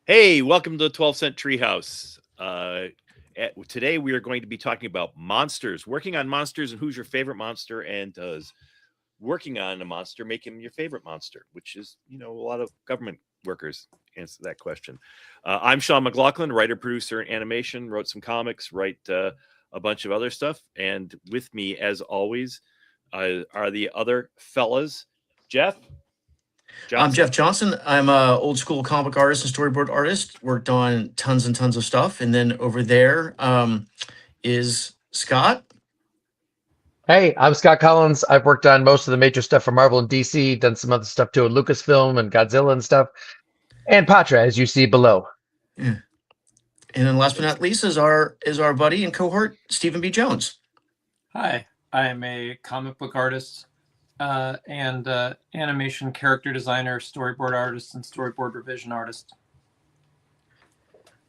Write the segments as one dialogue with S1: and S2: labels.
S1: Hey, welcome to the 12 Cent Treehouse. Today we are going to be talking about monsters, working on monsters, and who's your favorite monster, and does working on a monster make him your favorite monster? Which is, a lot of government workers answer that question. I'm Sean McLaughlin, writer, producer, and animation. Wrote some comics, write a bunch of other stuff, and with me, as always, are the other fellas. Jeff
S2: I'm
S1: Johnson.
S2: Jeff Johnson. I'm a old school comic artist and storyboard artist. Worked on tons and tons of stuff. And then over there is Scott.
S3: Hey, I'm Scott Collins. I've worked on most of the major stuff for Marvel and DC, done some other stuff too at Lucasfilm and Godzilla and stuff. And Patra, as you see below.
S2: Yeah. And then last but not least is our buddy and cohort, Stephen B. Jones.
S4: Hi, I am a comic book artist and animation character designer, storyboard artist, and storyboard revision artist.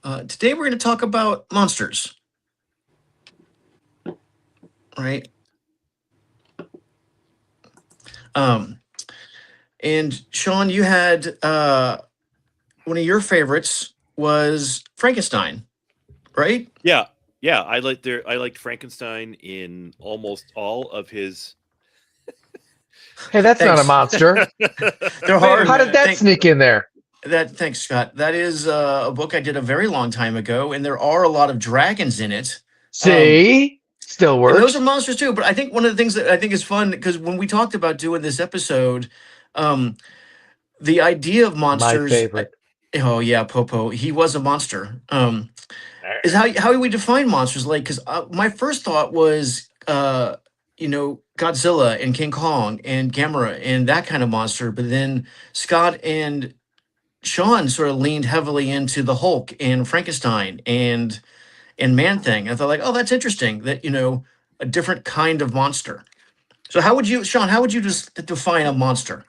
S2: Today we're going to talk about monsters. Right? And Sean, you had one of your favorites was Frankenstein, right?
S1: Yeah. I liked Frankenstein in almost all of his.
S3: Hey, that's not a
S2: Thanks.
S3: monster.
S2: They're hard.
S3: How did that
S2: Thank-
S3: sneak in there?
S2: Thanks, Scott. That is a book I did a very long time ago, and there are a lot of dragons in it.
S3: See? Still
S2: And
S3: works.
S2: those are monsters too. But I think one of the things that I think is fun, because when we talked about doing this episode, the idea of
S3: My
S2: monsters.
S3: favorite.
S2: Oh yeah, Popo. He was a monster. Is how we define monsters. Like, because my first thought was, Godzilla and King Kong and Gamera and that kind of monster. But then Scott and Sean sort of leaned heavily into the Hulk and Frankenstein and Man Thing. I thought like, oh, that's interesting. That a different kind of monster. So how would you, Sean? How would you just define a monster?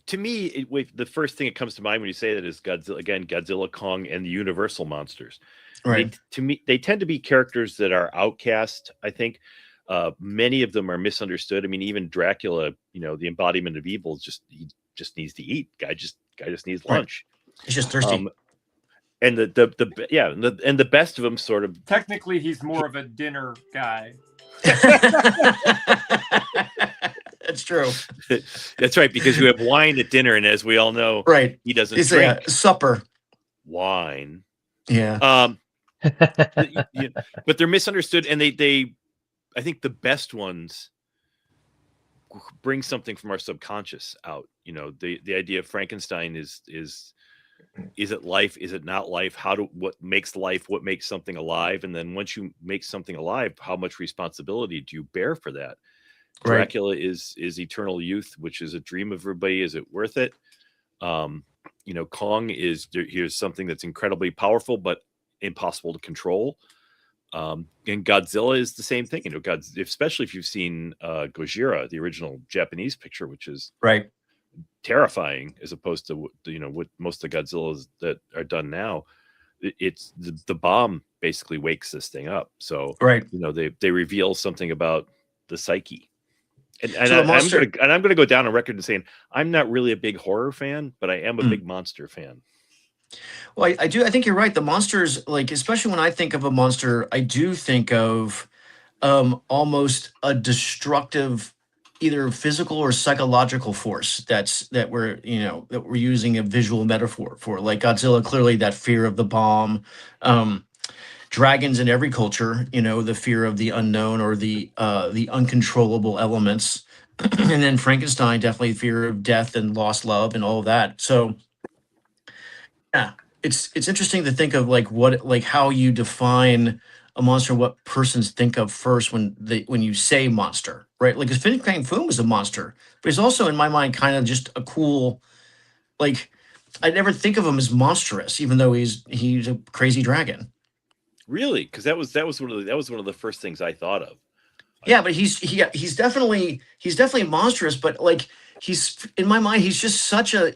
S1: To me, the first thing that comes to mind when you say that is Godzilla. Again, Godzilla, Kong, and the Universal monsters.
S2: Right.
S1: To me, they tend to be characters that are outcast. I think many of them are misunderstood. I mean, even Dracula, the embodiment of evil, he just needs to eat. Guy just needs
S2: Right.
S1: lunch.
S2: He's just thirsty.
S1: And the best of them sort of.
S4: Technically, he's more of a dinner guy.
S2: That's true.
S1: That's right, because you have wine at dinner, and as we all know,
S2: Right.
S1: he doesn't
S2: It's
S1: drink
S2: a supper.
S1: wine.
S2: Yeah.
S1: But they're misunderstood, and they I think the best ones bring something from our subconscious out. The idea of Frankenstein is it life, is it not life, what makes life, what makes something alive, and then once you make something alive, how much responsibility do you bear for that?
S2: Right.
S1: Dracula is eternal youth, which is a dream of everybody. Is it worth it? Kong here's something that's incredibly powerful but impossible to control. And Godzilla is the same thing. Especially if you've seen Gojira, the original Japanese picture, which is
S2: Right.
S1: terrifying as opposed to what most of the Godzillas that are done now. It's the bomb basically wakes this thing up. So
S2: Right.
S1: they reveal something about the psyche. And
S2: So the monster-
S1: I'm gonna go down on record and saying I'm not really a big horror fan, but I am a big monster fan.
S2: Well, I do. I think you're right. The monsters, like, especially when I think of a monster, I do think of almost a destructive, either physical or psychological force. That we're using a visual metaphor for. Like Godzilla, clearly that fear of the bomb. Dragons in every culture, the fear of the unknown or the uncontrollable elements, and then Frankenstein, definitely fear of death and lost love and all of that. So, yeah, it's interesting to think of how you define a monster, what persons think of first when you say monster, right? Like, because Fin Fang Foom is a monster, but he's also in my mind kind of just a cool, like, I never think of him as monstrous, even though he's a crazy dragon.
S1: Really, because that was one of the first things I thought of.
S2: Yeah, but he's definitely monstrous, but like he's in my mind, he's just such a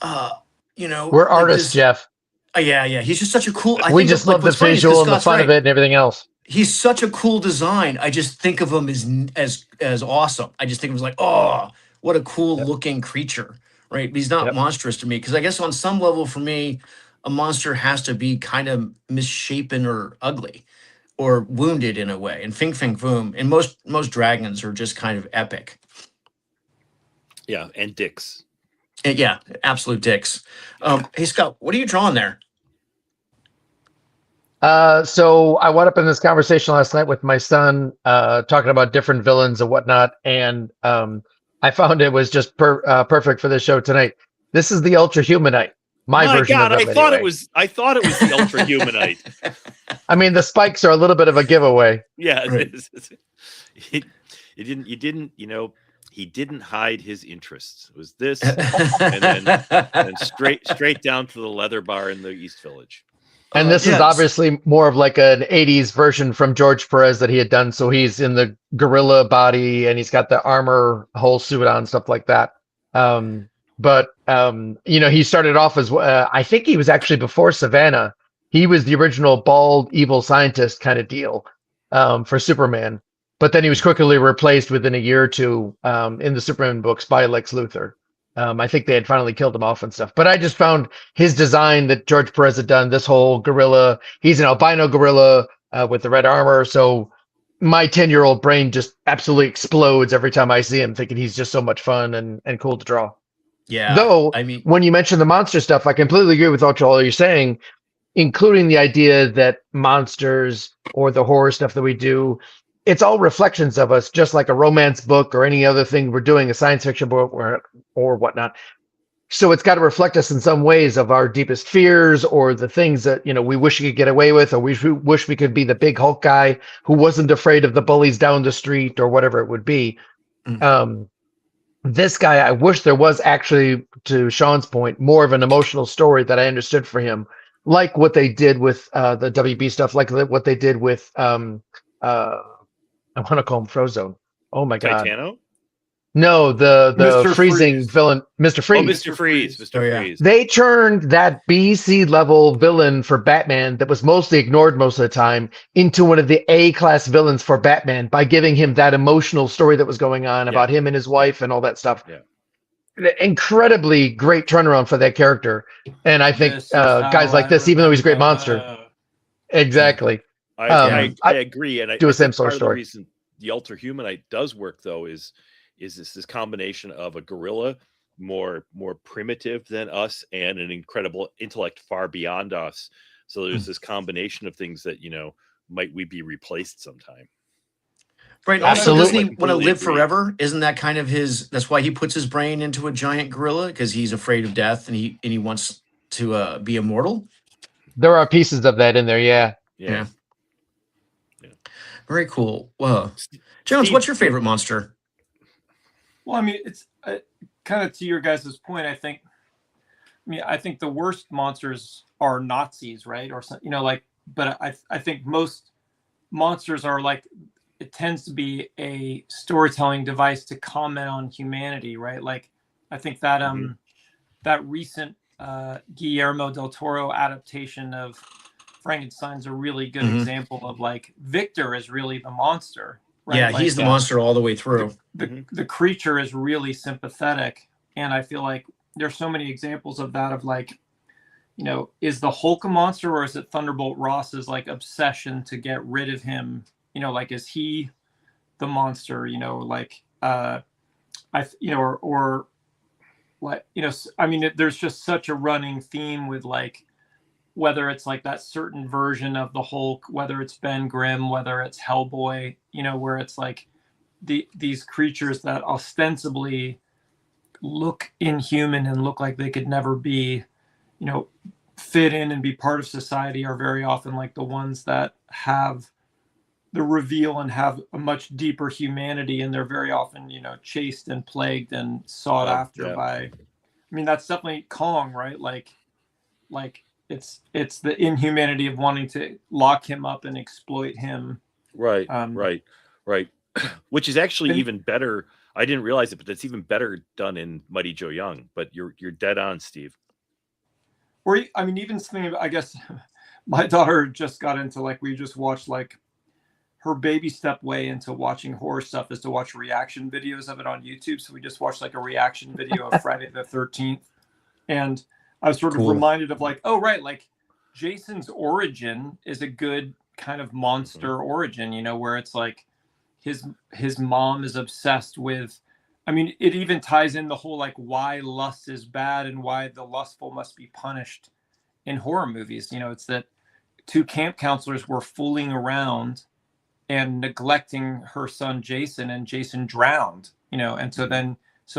S3: We're artists, Jeff.
S2: Yeah, he's just such a cool.
S3: We just love the visual and the fun of it and everything else.
S2: He's such a cool design. I just think of him as awesome. I just think of him as like, oh, what a cool looking creature, right? But he's not
S3: Yep.
S2: monstrous to me because I guess on some level for me, a monster has to be kind of misshapen or ugly or wounded in a way. And Fing Fang Foom and most dragons are just kind of epic.
S1: Yeah, and dicks.
S2: And yeah, absolute dicks. Hey Scott, what are you drawing there?
S3: So I wound up in this conversation last night with my son, talking about different villains and whatnot, and I found it was just perfect for the show tonight. This is the Ultra Humanite, my version
S1: God,
S3: of him.
S1: I thought
S3: anyway.
S1: it was the Ultra Humanite.
S3: I mean, the spikes are a little bit of a giveaway.
S1: Yeah,
S2: Right.
S1: he didn't, he didn't hide his interests. It was this, and straight down to the leather bar in the East Village.
S3: And this is
S2: yes.
S3: obviously more of like an 80s version from George Perez that he had done. So he's in the gorilla body and he's got the armor whole suit on, stuff like that. But he started off as, I think he was actually before Savannah. He was the original bald evil scientist kind of deal for Superman. But then he was quickly replaced within a year or two in the Superman books by Lex Luthor. I think they had finally killed him off and stuff. But I just found his design that George Perez had done, this whole gorilla. He's an albino gorilla with the red armor. So my 10-year-old brain just absolutely explodes every time I see him, thinking he's just so much fun and cool to draw.
S2: Yeah.
S3: Though,
S2: I mean,
S3: when you mention the monster stuff, I completely agree with all you're saying, including the idea that monsters or the horror stuff that we do, it's all reflections of us, just like a romance book or any other thing we're doing, a science fiction book or whatnot. So it's got to reflect us in some ways of our deepest fears or the things that, we wish we could get away with, or we wish we could be the big Hulk guy who wasn't afraid of the bullies down the street or whatever it would be. This guy, I wish there was actually, to Sean's point, more of an emotional story that I understood for him, like what they did with the WB stuff, like what they did with I want to call him Frozone. Oh my god!
S1: Titano?
S3: No, the
S4: Mr.
S3: freezing
S4: Freeze.
S3: villain, Mr.
S1: Oh,
S3: Freeze.
S1: Mr. Freeze. Mr.
S2: Oh, yeah.
S1: Freeze.
S3: They turned that B/C level villain for Batman that was mostly ignored most of the time into one of the A-class villains for Batman by giving him that emotional story that was going on about him and his wife and all that stuff.
S1: Yeah.
S3: Incredibly great turnaround for that character. And I think
S4: This is how
S3: guys like
S4: I
S3: this, even though he's a great
S4: remember.
S3: monster, exactly.
S1: I agree, and I
S3: do a
S1: think
S3: same sort
S1: part
S3: of
S1: of the
S3: story.
S1: reason the Ultra Humanite does work, though, is this combination of a gorilla, more primitive than us, and an incredible intellect far beyond us. So there's this combination of things that might we be replaced sometime.
S2: right. Also, doesn't he
S3: Absolutely.
S2: want to live
S1: Completely agree.
S2: forever? Isn't that kind of his? That's why he puts his brain into a giant gorilla because he's afraid of death and he wants to be immortal.
S3: There are pieces of that in there, yeah.
S1: Yeah.
S2: Very cool. Whoa, Jones,
S1: Steve-
S2: what's your favorite monster?
S4: Well, I mean, it's kind of to your guys' point. I think the worst monsters are Nazis, right? Or but I think most monsters are like, it tends to be a storytelling device to comment on humanity, right? Like, I think that that recent Guillermo del Toro adaptation of Frankenstein's a really good example of like Victor is really the monster. Right?
S2: Yeah,
S4: Like,
S2: he's the monster all the way through.
S4: the creature is really sympathetic, and I feel like there's so many examples of that, of like, is the Hulk a monster, or is it Thunderbolt Ross's like obsession to get rid of him? Like, is he the monster? There's just such a running theme with like, whether it's like that certain version of the Hulk, whether it's Ben Grimm, whether it's Hellboy, where it's like these creatures that ostensibly look inhuman and look like they could never be, fit in and be part of society, are very often like the ones that have the reveal and have a much deeper humanity, and they're very often, chased and plagued and sought after by. That's definitely Kong, right? Like it's the inhumanity of wanting to lock him up and exploit him.
S1: Right. Which is actually even better. I didn't realize it, but that's even better done in Mighty Joe Young. But you're dead on, Steve.
S4: Or even something. I guess my daughter just got into, like, we just watched like her baby step way into watching horror stuff is to watch reaction videos of it on YouTube. So we just watched like a reaction video of Friday the 13th. And I was sort of
S2: Cool.
S4: reminded of like, oh, right. Like Jason's origin is a good kind of monster origin, you know, where it's like his mom is obsessed with, I mean, it even ties in the whole like why lust is bad and why the lustful must be punished in horror movies. You know, it's that two camp counselors were fooling around and neglecting her son Jason, and Jason drowned, you know, and so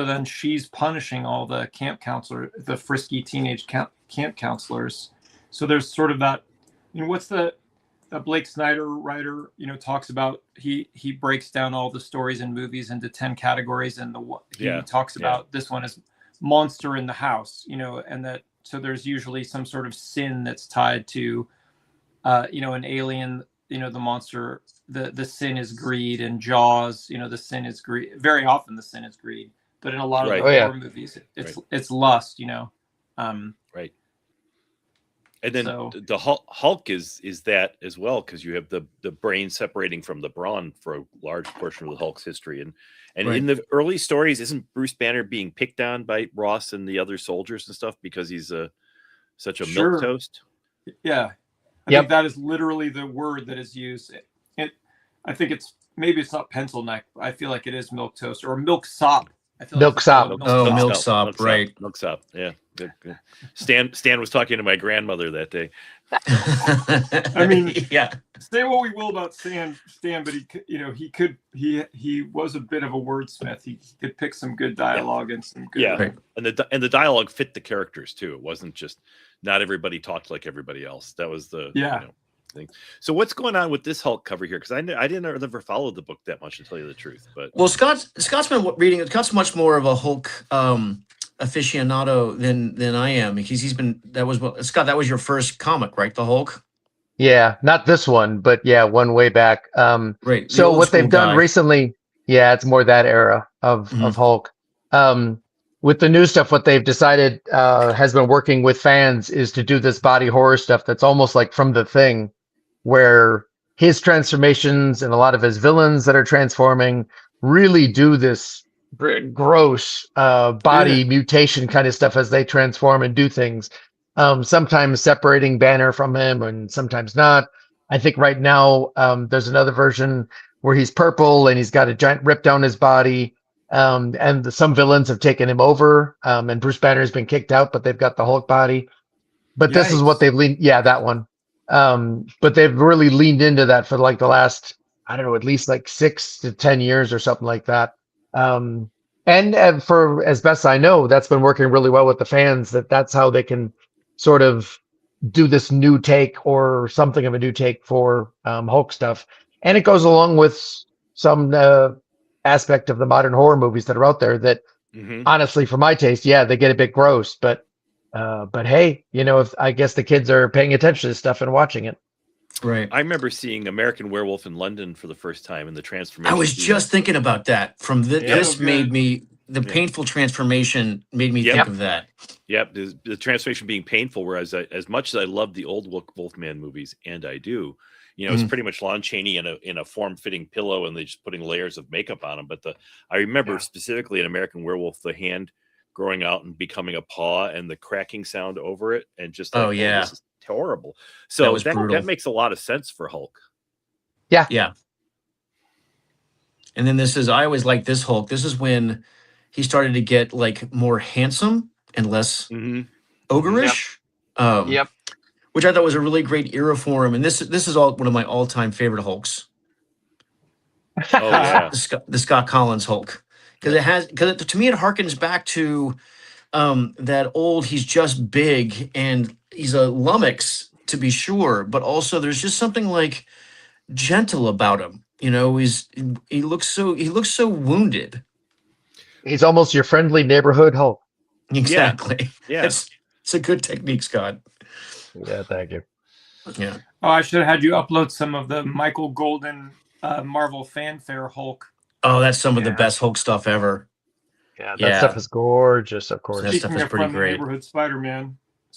S4: then she's punishing all the camp counselor, the frisky teenage camp counselors. So there's sort of that, you know, what's the Blake Snyder writer, you know, talks about, he breaks down all the stories and movies into 10 categories, and he talks about this one as monster in the house, you know, and that, so there's usually some sort of sin that's tied to, you know, an alien, you know, the monster, the sin is greed, and Jaws, you know, the sin is greed. Very often the sin is greed, but in a lot of the horror movies, it's lust, you know.
S1: Right. And then the Hulk is that as well, because you have the brain separating from the brawn for a large portion of the Hulk's history. And in the early stories, isn't Bruce Banner being picked on by Ross and the other soldiers and stuff because he's such a milquetoast?
S4: Yeah. I think that is literally the word that is used. I think maybe it's not pencil neck. I feel like it is milquetoast or milksop.
S2: Milksop. Oh, milksop, right.
S1: Milksop. Yeah. Good. Stan was talking to my grandmother that day.
S4: I mean, yeah. Say what we will about Stan, but he was a bit of a wordsmith. He could pick some good dialogue and some good.
S1: Yeah, and the dialogue fit the characters too. It wasn't just not everybody talked like everybody else. That was the thing. So what's going on with this Hulk cover here? Because I didn't ever follow the book that much, to tell you the truth. But
S2: Scott's been reading. Scott's much more of a Hulk aficionado than I am, because Scott, that was your first comic, right? The Hulk.
S3: Yeah, not this one, but yeah, one way back.
S2: Right.
S3: So what they've done recently, it's more that era of Hulk. With the new stuff, what they've decided has been working with fans is to do this body horror stuff that's almost like from The Thing, where his transformations and a lot of his villains that are transforming really do this gross body mutation kind of stuff as they transform and do things. Sometimes separating Banner from him and sometimes not. I think right now there's another version where he's purple and he's got a giant rip down his body. And some villains have taken him over, and Bruce Banner has been kicked out, but they've got the Hulk body. But this is what they've leaned. Yeah, that one. But they've really leaned into that for like the last, I don't know, at least like 6 to 10 years or something like that. And for as best I know, that's been working really well with the fans. That's how they can sort of do this new take or something of a new take for Hulk stuff. And it goes along with some aspect of the modern horror movies that are out there that honestly, for my taste, they get a bit gross, but hey, you know, if I guess the kids are paying attention to this stuff and watching it.
S2: Right.
S1: I remember seeing American Werewolf in London for the first time, and the transformation.
S2: I was just thinking about that. This made me, the painful transformation made me think of that.
S1: Yep. The transformation being painful, whereas as much as I love the old Wolfman movies, and I do, you know, it's pretty much Lon Chaney in a form-fitting pillow, and they just putting layers of makeup on him. But I remember specifically in American Werewolf, the hand growing out and becoming a paw, and the cracking sound over it, and just like, this is horrible. So that makes a lot of sense for Hulk.
S2: Yeah. And then I always like this Hulk. This is when he started to get like more handsome and less ogreish. Which I thought was a really great era for him. And this is one of my all-time favorite Hulks.
S1: Oh yeah,
S2: the Scott Collins Hulk, because to me it harkens back to that old. He's just big and he's a lummox to be sure, but also there's just something like gentle about him. You know, he looks so wounded.
S3: He's almost your friendly neighborhood Hulk.
S2: Exactly.
S1: Yeah.
S2: It's a good technique, Scott.
S3: Yeah, thank you.
S2: Yeah.
S4: Oh, I should have had you upload some of the Michael Golden Marvel Fanfare Hulk.
S2: Oh, that's some of the best Hulk stuff ever.
S3: Yeah, that stuff is gorgeous, of course.
S2: That stuff is pretty great.
S4: Neighborhood Spider-Man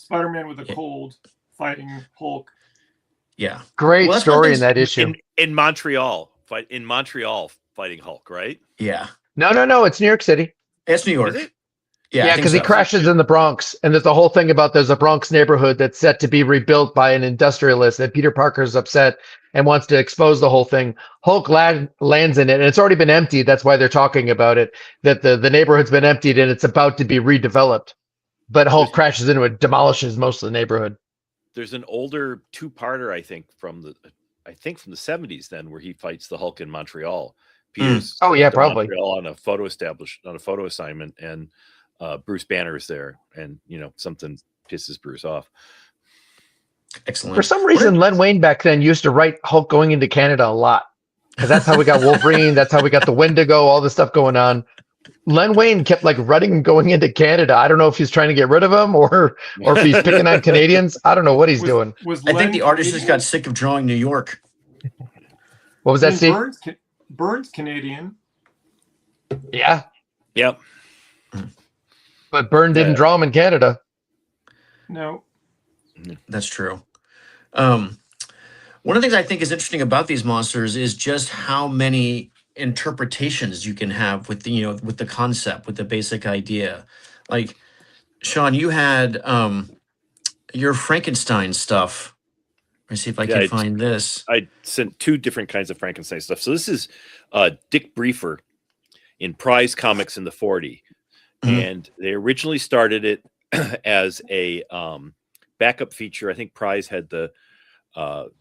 S4: with a cold fighting Hulk.
S2: Yeah.
S3: Great
S2: Well, that's one
S3: story
S2: thing-
S3: in that issue.
S1: in Montreal, fighting Hulk, right?
S2: Yeah.
S3: No, it's New York City.
S2: It's New York.
S1: Is it?
S2: Yeah,
S3: Yeah,
S2: I think
S3: because he
S2: so.
S3: crashes in the Bronx, and there's a whole thing about there's a Bronx neighborhood that's set to be rebuilt by an industrialist, and Peter Parker's upset and wants to expose the whole thing. Hulk lands in it, and it's already been emptied. That's why they're talking about it, that the neighborhood's been emptied and it's about to be redeveloped. But Hulk crashes into it, demolishes most of the neighborhood.
S1: There's an older two-parter, I think from the 70s then, where he fights the Hulk in Montreal. Peter's
S3: Oh, yeah,
S1: to
S3: probably.
S1: Montreal on a photo assignment, and Bruce Banner is there, and something pisses Bruce off.
S2: Excellent.
S3: For some reason, Len Wein back then used to write Hulk going into Canada a lot. Because that's how we got Wolverine, that's how we got the Wendigo, all this stuff going on. Len Wein kept like running him going into Canada. I don't know if he's trying to get rid of him or if he's picking on Canadians. I don't know what he's doing.
S2: I think the artist just got sick of drawing New York.
S3: What was that, Steve?
S4: Burns Canadian.
S3: Yeah,
S1: Yep.
S3: but Byrne didn't
S1: Yeah.
S3: draw him in Canada.
S4: No.
S2: That's true. One of the things I think is interesting about these monsters is just how many interpretations you can have with the concept, with the basic idea. Like, Sean, you had your Frankenstein stuff. Let me see if I can find this.
S1: I sent two different kinds of Frankenstein stuff. So this is Dick Briefer in Prize Comics in the 40.
S2: Mhm.
S1: And they originally started it as a backup feature. I think Prize had the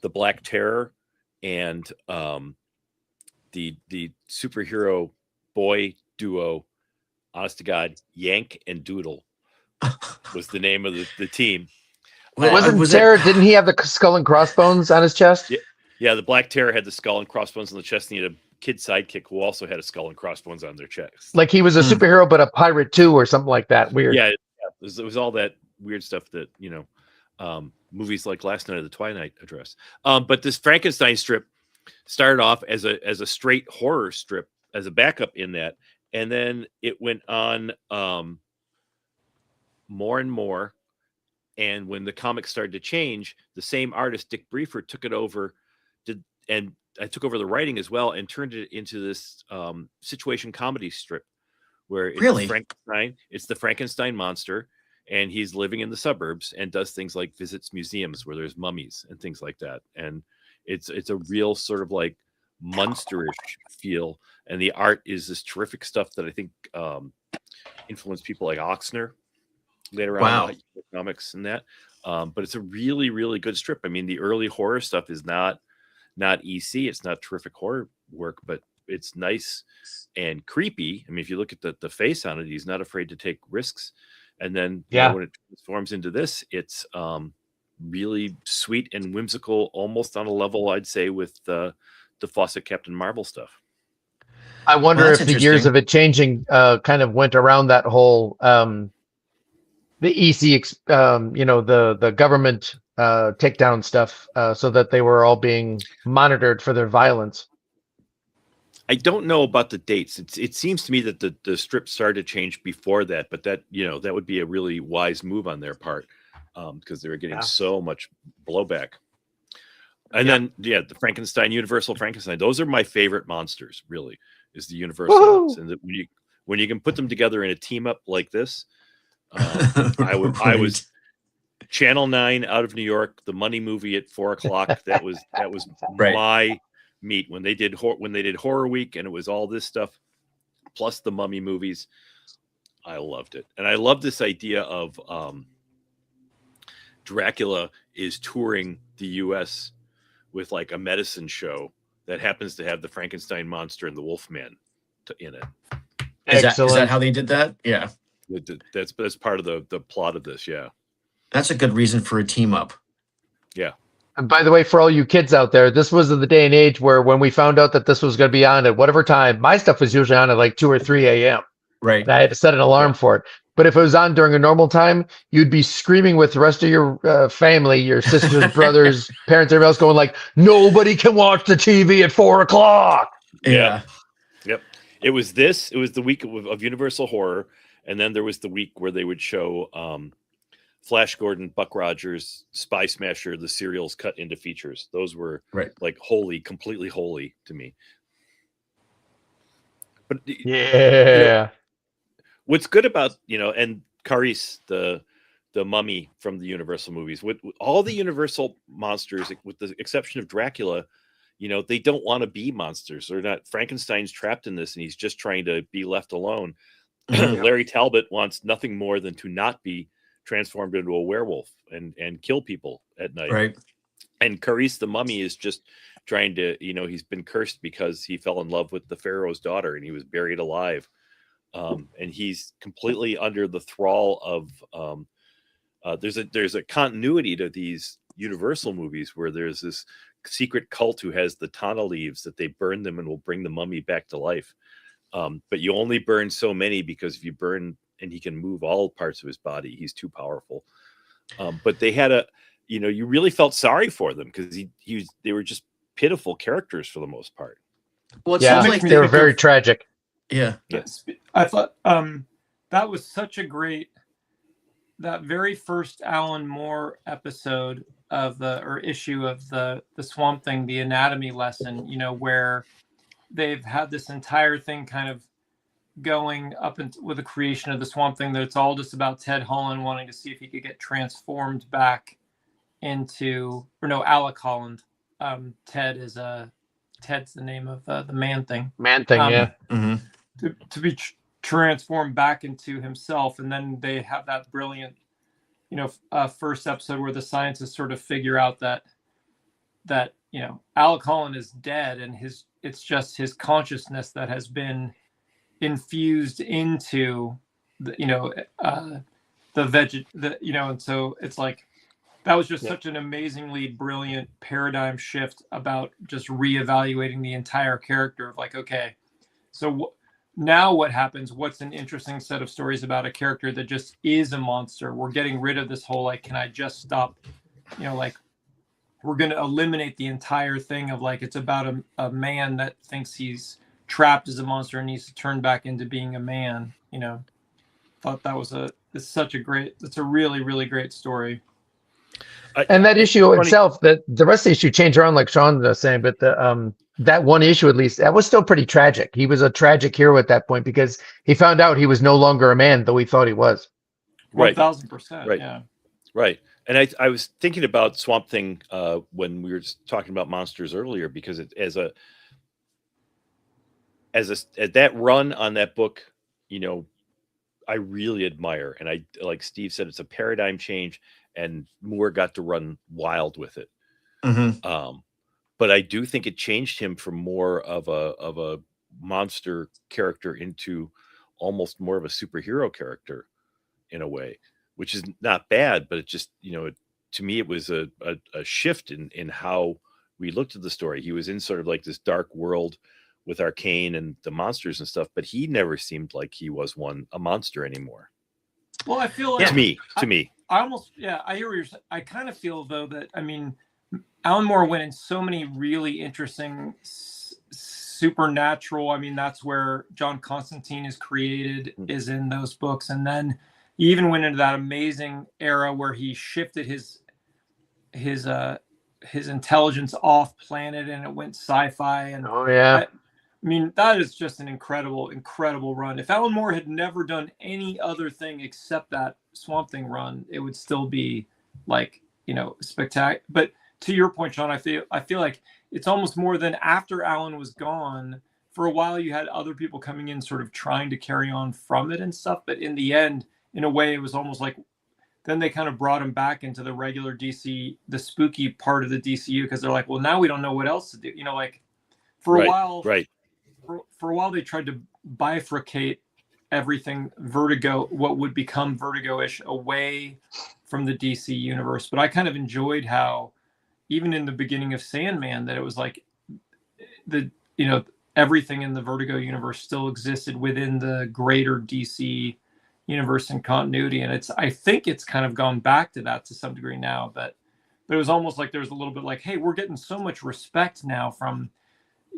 S1: Black Terror and the superhero boy duo, honest to God, Yank and Doodle was the name of the team.
S3: Wasn't Terror? Didn't he have the skull and crossbones on his chest?
S1: Yeah, the Black Terror had the skull and crossbones on the chest, and he had a kid sidekick who also had a skull and crossbones on their chest.
S3: Like he was a superhero, but a pirate too, or something like that. Weird.
S1: Yeah, it was all that weird stuff that movies like Last Night of the Twilight address. But this Frankenstein strip started off as a straight horror strip as a backup in that, and then it went on more and more. And when the comics started to change, the same artist, Dick Briefer, took it over, and I took over the writing as well and turned it into this situation comedy strip where it's
S2: Really?
S1: Frankenstein. It's the Frankenstein monster, and he's living in the suburbs and does things like visits museums where there's mummies and things like that. And it's a real sort of like monsterish feel. And the art is this terrific stuff that I think influenced people like Oxner later on in comics and that. But it's a really, really good strip. I mean, the early horror stuff is not EC. It's not terrific horror work, but it's nice and creepy. I mean, if you look at the face on it, he's not afraid to take risks. And then when it transforms into this, it's really sweet and whimsical, almost on a level, I'd say, with the Fawcett Captain Marvel stuff.
S3: I wonder
S2: Well,
S3: if
S2: that's
S3: the years
S2: interesting.
S3: of it changing kind of went around that whole the EC, the government takedown stuff, so that they were all being monitored for their violence.
S1: I don't know about the dates. It seems to me that the strip started to change before that, but that that would be a really wise move on their part, because they were getting so much blowback. And then the Frankenstein, Universal Frankenstein, those are my favorite monsters. Really, is the Universal ones, and when you can put them together in a team up like this. I was Channel 9 out of New York, the Money movie at 4:00. That was
S2: Right.
S1: my meet when they did Horror Week, and it was all this stuff plus the Mummy movies. I loved it, and I love this idea of Dracula is touring the U.S. with like a medicine show that happens to have the Frankenstein monster and the Wolfman in it.
S2: Is that how they did that? Yeah.
S1: That's part of the plot of this. Yeah.
S2: That's a good reason for a team up.
S1: Yeah.
S3: And by the way, for all you kids out there, this was in the day and age where when we found out that this was going to be on at whatever time, my stuff was usually on at like 2 or 3 a.m.
S2: Right.
S3: And I had to set an alarm for it. But if it was on during a normal time, you'd be screaming with the rest of your family, your sisters, brothers, parents, everybody else going like, nobody can watch the TV at 4:00.
S2: Yeah.
S1: Yep. It was the week of Universal Horror. And then there was the week where they would show Flash Gordon, Buck Rogers, Spy Smasher, the serials cut into features. Those were
S2: Right.
S1: like holy, completely holy to me. But
S3: Yeah.
S1: what's good about, and Caris, the mummy from the Universal movies, with all the Universal monsters, with the exception of Dracula, they don't want to be monsters. They're not. Frankenstein's trapped in this, and he's just trying to be left alone. Larry Talbot wants nothing more than to not be transformed into a werewolf and kill people at night.
S2: Right.
S1: And Caris the mummy is just trying to, he's been cursed because he fell in love with the Pharaoh's daughter and he was buried alive. And he's completely under the thrall of there's a continuity to these Universal movies where there's this secret cult who has the Tana leaves that they burn them and will bring the mummy back to life. But you only burn so many, because if you burn, and he can move all parts of his body, he's too powerful. But they had you really felt sorry for them, because they were just pitiful characters for the most part.
S2: Well, it
S3: Yeah,
S2: sounds like
S3: they were very tragic.
S2: Yeah.
S1: Yes.
S4: I thought that was such a great, that very first Alan Moore episode of issue of the Swamp Thing, the anatomy lesson, where they've had this entire thing kind of going up with the creation of the Swamp Thing, that it's all just about Ted Holland wanting to see if he could get transformed back into, or no, Alec Holland. Ted's the name of the Man Thing.
S3: Man Thing, yeah.
S2: Mm-hmm.
S4: To be transformed back into himself, and then they have that brilliant, first episode where the scientists sort of figure out that Alec Holland is dead, and it's just his consciousness that has been infused into and so it's like, that was just such an amazingly brilliant paradigm shift about just reevaluating the entire character of like, okay, so now what happens? What's an interesting set of stories about a character that just is a monster? We're getting rid of this whole, like, can I just stop, we're going to eliminate the entire thing of like, it's about a man that thinks he's trapped as a monster and needs to turn back into being a man. Thought that was it's a really, really great story.
S3: And that issue itself, that the rest of the issue changed around, like Sean was saying, but that one issue, at least, that was still pretty tragic. He was a tragic hero at that point, because he found out he was no longer a man, though he thought he was.
S1: Right.
S4: 1000%.
S1: Right.
S4: Yeah.
S1: Right. And I was thinking about Swamp Thing when we were talking about monsters earlier, because as that run on that book, I really admire. And I, like Steve said, it's a paradigm change, and Moore got to run wild with it.
S2: Mm-hmm.
S1: But I do think it changed him from more of a monster character into almost more of a superhero character in a way, which is not bad, but it just, to me, it was a shift in how we looked at the story. He was in sort of like this dark world with Arcane and the monsters and stuff, but he never seemed like he was a monster anymore.
S4: Well, I feel like
S1: to me,
S4: I almost, I hear what you're saying. I kind of feel though that, Alan Moore went in so many really interesting supernatural. That's where John Constantine is created, is in those books. And then he even went into that amazing era where he shifted his intelligence off planet, and it went sci-fi. And that is just an incredible, incredible run. If Alan Moore had never done any other thing except that Swamp Thing run, it would still be like, spectacular. But to your point, Sean, I feel like it's almost more than after Alan was gone, for a while you had other people coming in sort of trying to carry on from it and stuff. But in the end, in a way, it was almost like then they kind of brought him back into the regular DC, the spooky part of the DCU, because they're like, well, now we don't know what else to do. For a while, for a while they tried to bifurcate everything Vertigo, what would become Vertigo-ish, away from the DC universe. But I kind of enjoyed how, even in the beginning of Sandman, that it was like everything in the Vertigo universe still existed within the greater DC universe and continuity. And I think it's kind of gone back to that to some degree now, but it was almost like there was a little bit like, hey, we're getting so much respect now from,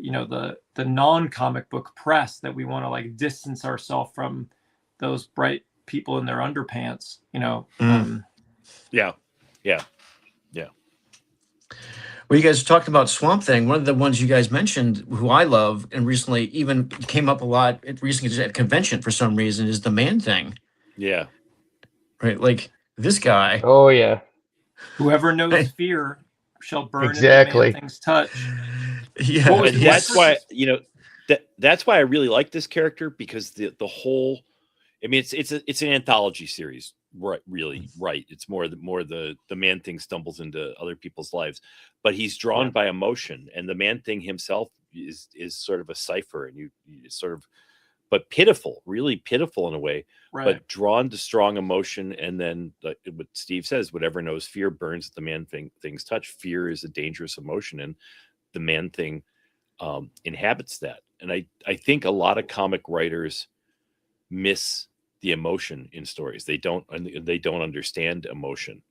S4: the non-comic book press, that we want to like distance ourselves from those bright people in their underpants,
S1: Yeah.
S2: Well, you guys talked about Swamp Thing. One of the ones you guys mentioned, who I love, and recently even came up a lot recently at convention for some reason, is the Man Thing.
S1: Yeah.
S2: Right, like this guy.
S3: Oh yeah,
S4: Whoever knows fear shall burn
S3: Exactly.
S4: in the Man-Thing's touch.
S2: Yeah,
S4: What was
S1: And
S4: the
S1: that's
S4: first-
S1: why, you know, that's why I really like this character, because the whole, I mean, it's an anthology series, right? Really, right? It's more the Man Thing stumbles into other people's lives, but he's drawn by emotion, and the Man Thing himself is sort of a cipher, and you sort of, but pitiful, really pitiful in a way,
S4: Right.
S1: but drawn to strong emotion. And then what Steve says, whatever knows fear burns at the Man Thing's touch. Fear is a dangerous emotion, and the Man Thing inhabits that. And I think a lot of comic writers miss the emotion in stories. They don't understand emotion.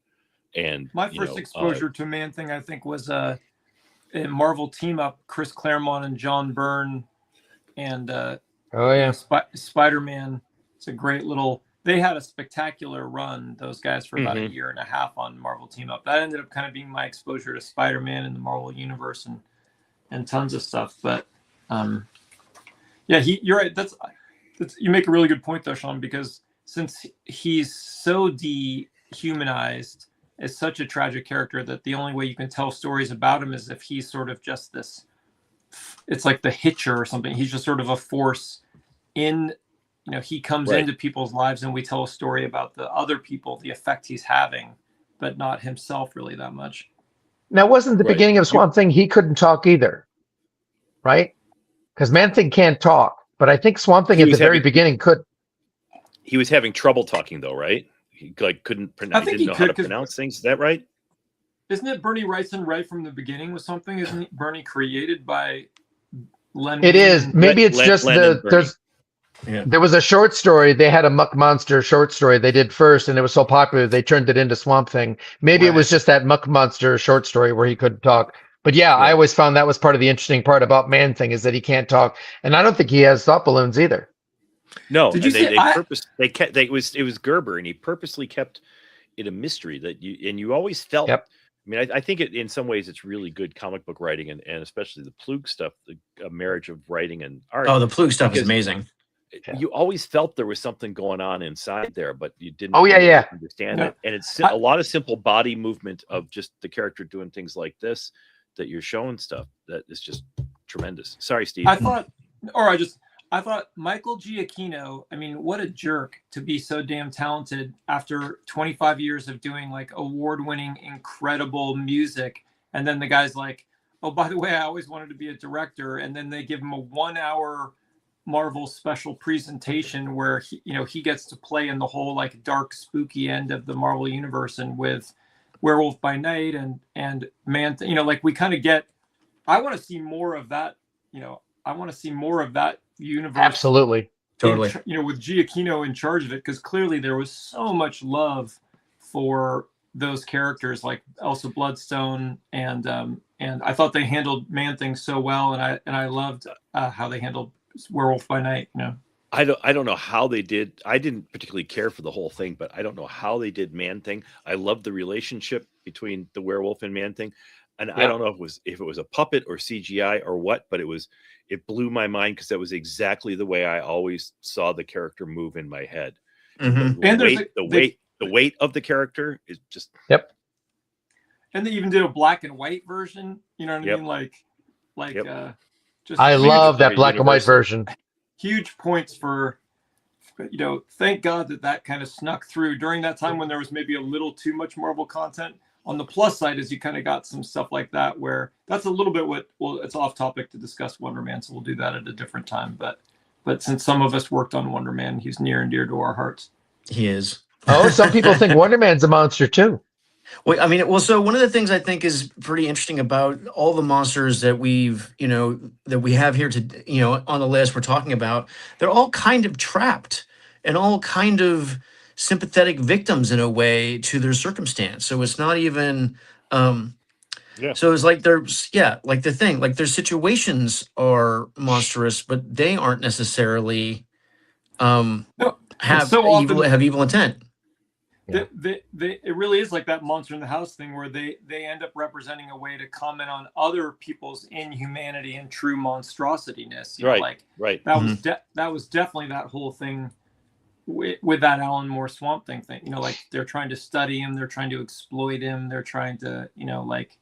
S1: And
S4: My first exposure to Man Thing, I think, was a Marvel team up, Chris Claremont and John Byrne, and
S3: oh yeah.
S4: Spider-Man. It's a great little. They had a spectacular run, those guys, for about a
S1: Mhm.
S4: year and a half on Marvel team up. That ended up kind of being my exposure to Spider-Man and the Marvel universe and tons of stuff. But yeah, you're right. That's you make a really good point though, Sean, because since he's so dehumanized, is such a tragic character, that the only way you can tell stories about him is if he's sort of just this, it's like the Hitcher or something. He's just sort of a force in, you know, he comes
S1: Right.
S4: into people's lives and we tell a story about the other people, the effect he's having, but not himself really that much.
S3: Now, wasn't the
S1: Right.
S3: beginning of Swamp Thing, he couldn't talk either, right? Because Man Thing can't talk, but I think Swamp Thing
S1: He
S3: at the
S1: was
S3: very
S1: having-
S3: beginning could.
S1: he was having trouble talking though, right? He couldn't pronounce.
S4: think
S1: He
S4: he
S1: didn't know how to
S4: could, 'cause-
S1: pronounce things. Is that right?
S4: Isn't it Bernie Wrightson right from the beginning with something? Isn't Bernie created by Len?
S3: It is.
S4: Wein?
S3: Maybe it's
S1: Len-
S3: just
S1: Len and Bernie.
S2: Yeah.
S3: there was a short story. They had a Muck Monster short story they did first, and it was so popular they turned it into Swamp Thing. Maybe it
S4: Right.
S3: was just that Muck Monster short story where he couldn't talk. But yeah, I
S1: Yeah.
S3: always found that was part of the interesting part about Man Thing is that he can't talk, and I don't think he has thought balloons either.
S1: No.
S4: Did you
S1: and
S4: say-
S1: they kept it was Gerber, and he purposely kept it a mystery that you always felt.
S3: Yep.
S1: I mean, I think in some ways it's really good comic book writing, and especially the Plug stuff, a marriage of writing and art.
S2: Oh, the Plug stuff is
S1: Because-
S2: amazing.
S1: You always felt there was something going on inside there, but you didn't.
S3: Oh, yeah,
S1: really
S3: yeah.
S1: understand
S4: Yeah.
S1: it. And it's a lot of simple body movement of just the character doing things like this that you're showing stuff that is just tremendous. Sorry, Steve.
S4: I thought Michael Giacchino, I mean, what a jerk to be so damn talented after 25 years of doing like award-winning, incredible music. And then the guy's like, oh, by the way, I always wanted to be a director. And then they give him a 1-hour Marvel special presentation where he gets to play in the whole like dark, spooky end of the Marvel universe, and with Werewolf by Night and Man, like we kind of get. I want to see more of that. I want to see more of that universe.
S3: Absolutely.
S2: Totally.
S4: With Giacchino in charge of it, because clearly there was so much love for those characters like Elsa Bloodstone, and I thought they handled Man Thing so well, and I loved how they handled Werewolf by Night.
S1: I don't know how they did. I didn't particularly care for the whole thing, but I don't know how they did Man Thing. I love the relationship between the werewolf and Man Thing, and I don't know if it was a puppet or CGI or what, but it blew my mind because that was exactly the way I always saw the character move in my head.
S2: Mhm.
S4: And
S1: The weight of the character is just
S4: And they even did a black and white version. You know what
S1: Yep.
S4: I mean? Like
S1: Yep.
S4: just
S3: I
S4: huge-
S3: love that black and white
S1: universal.
S3: version.
S4: huge points for thank God that kind of snuck through during that time when there was maybe a little too much Marvel content. On the plus side is you kind of got some stuff like that where that's a little bit it's off topic to discuss Wonder Man, so we'll do that at a different time. But since some of us worked on Wonder Man, he's near and dear to our hearts.
S2: He is.
S3: Oh, some people think Wonder Man's a monster too.
S2: Well, I mean, so one of the things I think is pretty interesting about all the monsters that we have here on the list we're talking about, they're all kind of trapped and all kind of sympathetic victims in a way to their circumstance. So it's not even,
S1: Yeah.
S2: So it's like like the thing, like their situations are monstrous, but they aren't necessarily,
S4: No,
S2: have
S4: so often-
S2: evil intent.
S3: Yeah.
S4: It really is like that Monster in the House thing where they end up representing a way to comment on other people's inhumanity and true monstrosityness. You know,
S1: Right.
S4: like
S1: Right.
S4: that was definitely that whole thing with that Alan Moore Swamp Thing. You know, like they're trying to study him, they're trying to exploit him, they're trying to, you know, like.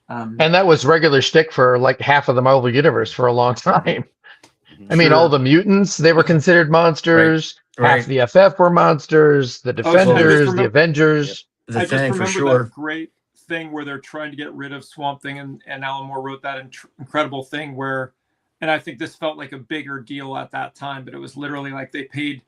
S3: And that was regular shtick for like half of the Marvel universe for a long time. I mean,
S4: Sure.
S3: all the mutants, they were considered monsters.
S2: Right.
S3: Half the FF were monsters. The Defenders, the
S4: remember-
S3: Avengers.
S2: The
S4: I just
S2: thing
S4: remember
S2: for sure.
S4: that great thing where they're trying to get rid of Swamp Thing, and Alan Moore wrote that incredible thing where, and I think this felt like a bigger deal at that time, but it was literally like they paid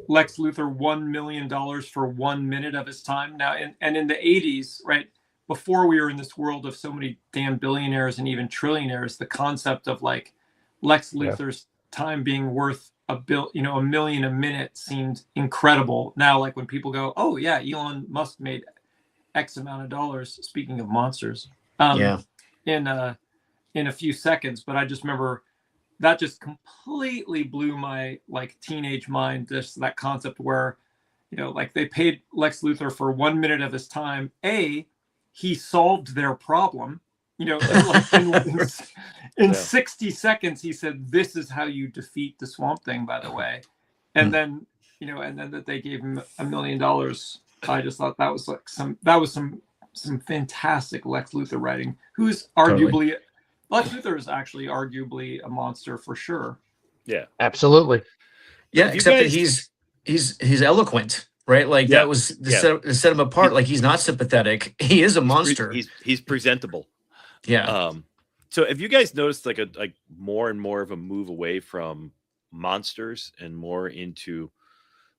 S4: Lex Luthor $1 million for 1 minute of his time. Now, and in the 80s, right, before we were in this world of so many damn billionaires and even trillionaires, the concept of like Lex Luthor's time being worth $1 million a minute seemed incredible. Now, like when people go, oh yeah, Elon Musk made X amount of dollars, speaking of monsters, in a few seconds. But I just remember that just completely blew my like teenage mind, just that concept where, you know, like they paid Lex Luthor for 1 minute of his time. He solved their problem. You know, like in 60 seconds, he said, "This is how you defeat the Swamp Thing." By the way, and then that they gave him $1 million. I just thought that was like some fantastic Lex Luthor writing. Who's arguably Lex Luthor is actually arguably a monster for sure.
S1: Yeah,
S3: absolutely.
S2: Yeah, except that he's eloquent. Right, like that was to set him apart. Like he's not sympathetic; he is a monster.
S1: He's presentable.
S2: Yeah.
S1: So have you guys noticed like more and more of a move away from monsters and more into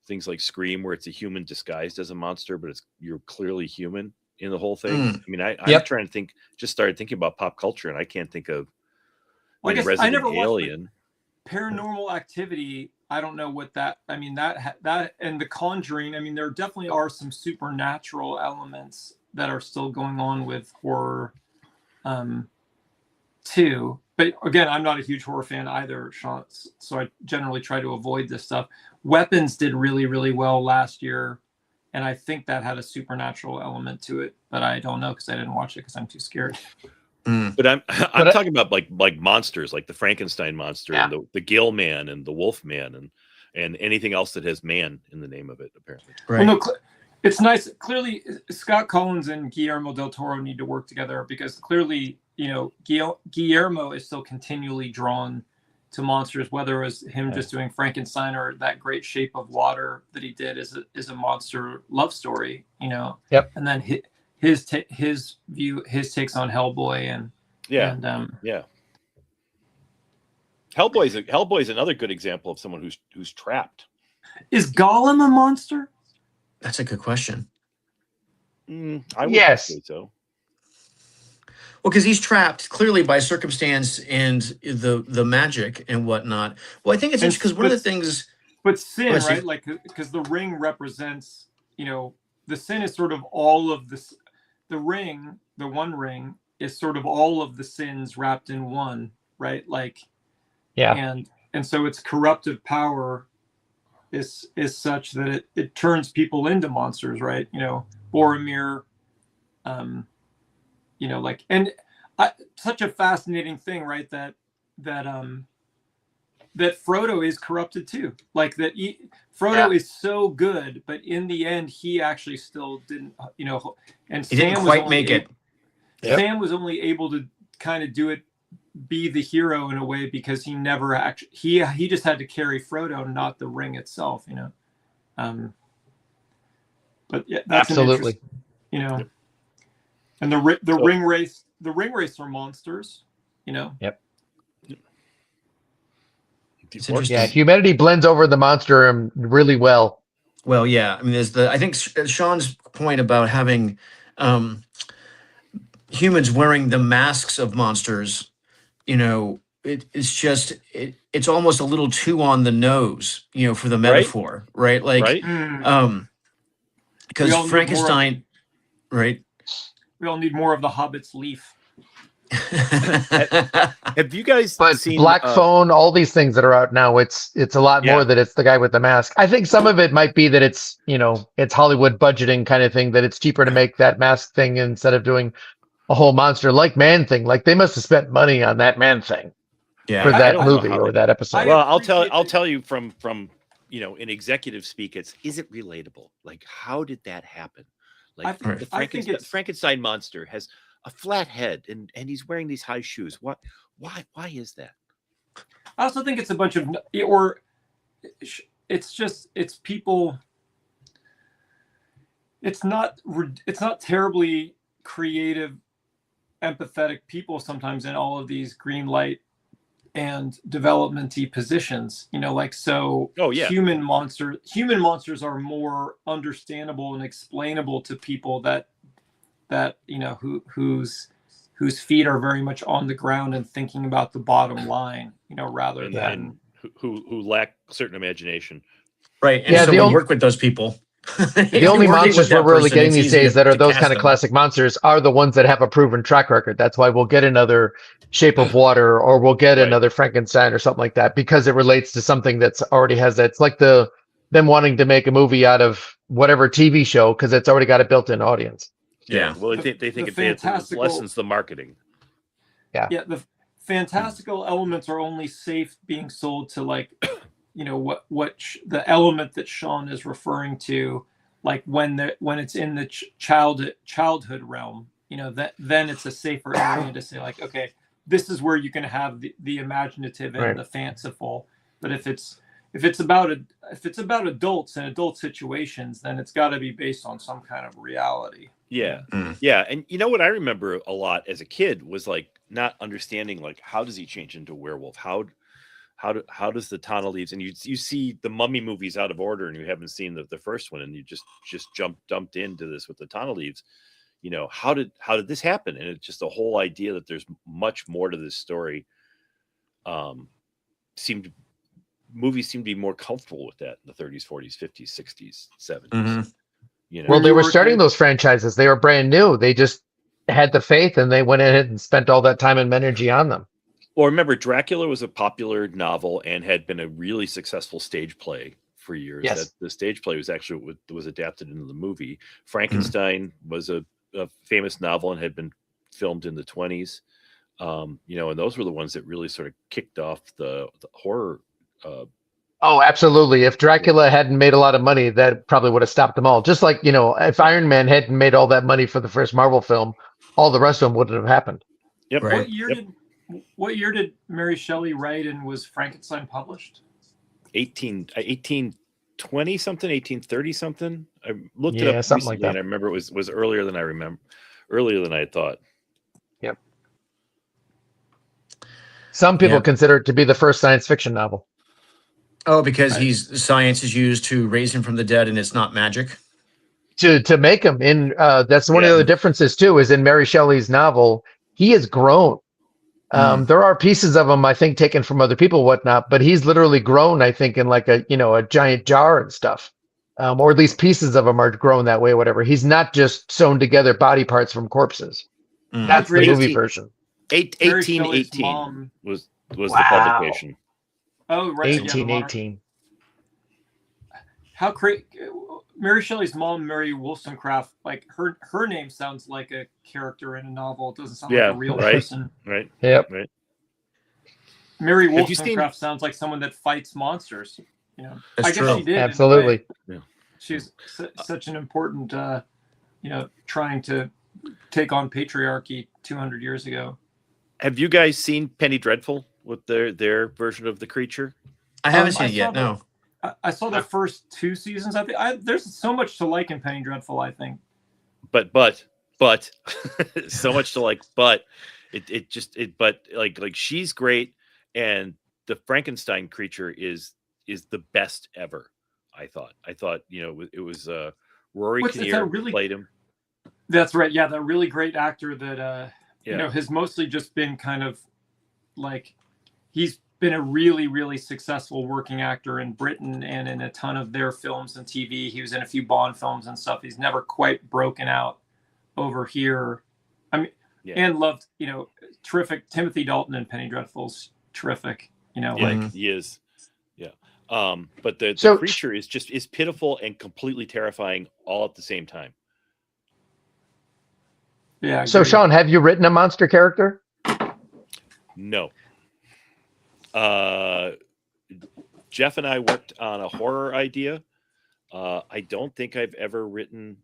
S1: things like Scream, where it's a human disguised as a monster, but you're clearly human in the whole thing? I mean, I'm trying to think. Just started thinking about pop culture, and I can't think of
S4: I never
S1: Alien.
S4: Paranormal Activity. I don't know what that. I mean, that and The Conjuring. I mean, there definitely are some supernatural elements that are still going on with horror, too. But again, I'm not a huge horror fan either, Sean. So I generally try to avoid this stuff. Weapons did really, really well last year, and I think that had a supernatural element to it. But I don't know because I didn't watch it because I'm too scared.
S1: But I'm talking about like monsters, like the Frankenstein monster and the Gill Man and the Wolf Man and anything else that has man in the name of it, apparently.
S2: Right.
S4: Well, no, it's nice. Clearly, Scott Collins and Guillermo del Toro need to work together because clearly, you know, Guillermo is still continually drawn to monsters, whether it was him just doing Frankenstein or that great Shape of Water that he did is a monster love story, you know.
S3: Yep.
S4: And then his takes on Hellboy and
S1: Hellboy's another good example of someone who's trapped.
S4: Is Gollum a monster?
S2: That's a good question.
S1: I would say so.
S2: Well, because he's trapped clearly by circumstance and the magic and whatnot. Well, I think it's interesting because one of the things,
S4: but sin, right? Like because the ring represents, you know, the sin is sort of all of this. The ring, the One Ring, is sort of all of the sins wrapped in one, right? Like, and so its corruptive power is such that it turns people into monsters, right? You know, Boromir, you know, like, and such a fascinating thing, right? That Frodo is corrupted too. Like that Frodo is so good, but in the end, he actually still didn't, you know, and
S2: he didn't quite make it.
S4: Sam was only able to kind of do it, be the hero in a way because he never actually, he just had to carry Frodo, not the ring itself, you know. But yeah, that's
S3: absolutely,
S4: you know, and the ring race are monsters, you know.
S3: Yep.
S2: Yeah,
S3: humanity blends over the monster really well.
S2: Well, yeah. I mean, I think Sean's point about having humans wearing the masks of monsters, you know, it's almost a little too on the nose, you know, for the metaphor, right? Like, because Frankenstein, right?
S4: We all need more of the Hobbit's leaf.
S1: Have you guys
S3: But
S1: seen
S3: Black Phone, all these things that are out now, it's a lot
S1: Yeah.
S3: more that it's the guy with the mask. I think some of it might be that it's, you know, it's Hollywood budgeting kind of thing, that it's cheaper to make that mask thing instead of doing a whole monster like Man Thing. Like they must have spent money on that Man Thing for
S2: Yeah.
S1: I
S3: that
S1: don't know
S3: movie
S1: how
S3: or
S1: they-
S3: that episode.
S4: I
S1: Well, I'll tell
S4: appreciate
S1: you from you know, in executive speak, is it relatable? Like, how did that happen? Like
S4: I
S1: the
S4: I think it's
S1: Frankenstein monster has a flat head and he's wearing these high shoes. Why is that?
S4: I also think it's a bunch of, or it's just, it's people. It's not terribly creative, empathetic people sometimes in all of these green light and development-y positions. You know, like so.
S1: Oh, yeah.
S4: Human monsters are more understandable and explainable to people that you know whose feet are very much on the ground and thinking about the bottom line, you know, rather
S1: And,
S4: than
S1: and who lack certain imagination.
S2: Right. And
S3: Yeah,
S2: so
S3: the
S2: when
S3: only-
S2: you work with those people.
S3: The only monsters we're really getting these days that are those kind of classic monsters are the ones that have a proven track record. That's why we'll get another Shape of Water, or we'll get
S1: Right.
S3: another Frankenstein or something like that, because it relates to something that's already has that. It's like them wanting to make a movie out of whatever TV show because it's already got a built-in audience.
S2: Yeah.
S1: Well, they think
S4: the
S1: if they have to
S4: fantastical-
S1: lessens the marketing.
S4: yeah, the fantastical elements are only safe being sold to, like, you know, the element that Sean is referring to, like when it's in the childhood realm, you know, then it's a safer area to say, like, okay, this is where you can have the imaginative and
S3: Right.
S4: the fanciful. But if it's about adults and adult situations, then it's got to be based on some kind of reality.
S1: Yeah.
S2: Mm.
S1: Yeah. And you know what I remember a lot as a kid was like not understanding, like, how does he change into a werewolf? How does the tunnel leaves, and you see the Mummy movies out of order and you haven't seen the first one, and you just dumped into this with the tunnel leaves. You know, how did this happen? And it's just the whole idea that there's much more to this story. Movies seem to be more comfortable with that in the 30s, 40s, 50s, 60s, 70s.
S2: Mhm.
S1: You know,
S3: Well, they
S4: you
S3: were
S4: were a
S3: starting
S4: kid-
S3: those franchises. They were brand new. They just had the faith and they went ahead and spent all that time and energy on them.
S1: well, remember, Dracula was a popular novel and had been a really successful stage play for years.
S3: Yes.
S1: That the stage play was actually was adapted into the movie. Frankenstein was a famous novel and had been filmed in the 20s. You know, and those were the ones that really sort of kicked off the horror.
S3: Oh, absolutely. If Dracula hadn't made a lot of money, that probably would have stopped them all. Just like, you know, if Iron Man hadn't made all that money for the first Marvel film, all the rest of them wouldn't have happened.
S1: Yep.
S2: Right.
S4: What year did Mary Shelley write, and was Frankenstein published?
S1: 1820 something, 1830 something. I looked it
S3: Yeah,
S1: up
S3: something like
S1: recently,
S3: that.
S1: and I remember it was earlier than I remember, earlier than I had thought.
S3: Some people
S2: Yeah.
S3: consider it to be the first science fiction novel.
S2: Oh, because science is used to raise him from the dead, and it's not magic.
S3: To make him in that's one
S1: Yeah.
S3: of the differences too, is in Mary Shelley's novel, he has grown. There are pieces of him, I think, taken from other people, whatnot, but he's literally grown, I think, in like a giant jar and stuff. Or at least pieces of him are grown that way, whatever. He's not just sewn together body parts from corpses.
S2: Mm.
S3: That's the
S4: Great.
S3: movie version.
S4: Mary Shelley's
S1: 1818
S4: mom.
S1: was the
S3: Wow.
S1: publication.
S4: Oh, right. yeah, the monarch-
S3: 1818.
S4: How crazy! Mary Shelley's mom, Mary Wollstonecraft, like her name sounds like a character in a novel. It doesn't sound
S1: Yeah,
S4: like a real
S1: right.
S4: person.
S1: Right.
S3: Yep.
S4: Mary
S1: Have you seen-
S4: Wollstonecraft sounds like someone that fights monsters. You know,
S2: That's
S4: I guess
S2: true.
S4: she did. in a way.
S3: Absolutely.
S4: She's such an important, you know, trying to take on patriarchy 200 years ago.
S1: Have you guys seen Penny Dreadful with their version of the creature?
S2: I haven't
S4: I
S2: seen it yet.
S4: saw the-
S2: No.
S4: I saw the first 2 seasons. I think there's so much to like in Penny Dreadful. I think.
S1: But so much to like, but but like she's great, and the Frankenstein creature is the best ever. I thought, you know, it was Rory
S4: What's- it's
S1: Kinnear
S4: a really-
S1: played him.
S4: That's right. Yeah, that really great actor that
S1: Yeah.
S4: you know has mostly just been kind of like he's been a really, really successful working actor in Britain and in a ton of their films and TV. He was in a few Bond films and stuff. He's never quite broken out over here. I mean,
S1: Yeah.
S4: And loved, terrific Timothy Dalton and Penny Dreadful's terrific.
S1: Yeah,
S2: Mhm.
S1: he is. Yeah. But the
S3: So-
S1: creature is pitiful and completely terrifying all at the same time.
S4: Yeah.
S3: So
S4: agreed.
S3: Sean, have you written a monster character?
S1: No. Jeff and I worked on a horror idea. I don't think I've ever written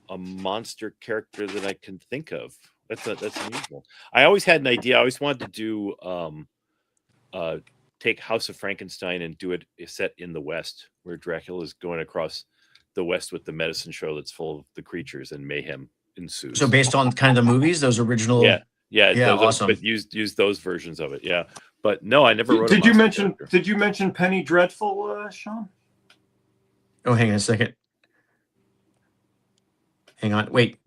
S1: a monster character that I can think of. That's unusual. I always had an idea. I always wanted to do take House of Frankenstein and do it set in the West, where Dracula is going across the West with the medicine show that's full of the creatures and mayhem ensues.
S2: So based on kind of the movies, those original.
S1: yeah,
S2: Yeah,
S1: those
S2: awesome.
S1: but use those versions of it. Yeah, but no, I never wrote.
S4: Did
S1: a
S4: you
S1: monster
S4: mention?
S1: character.
S4: Did you mention Penny Dreadful, Sean?
S2: Oh, hang on a second. Hang on. Wait.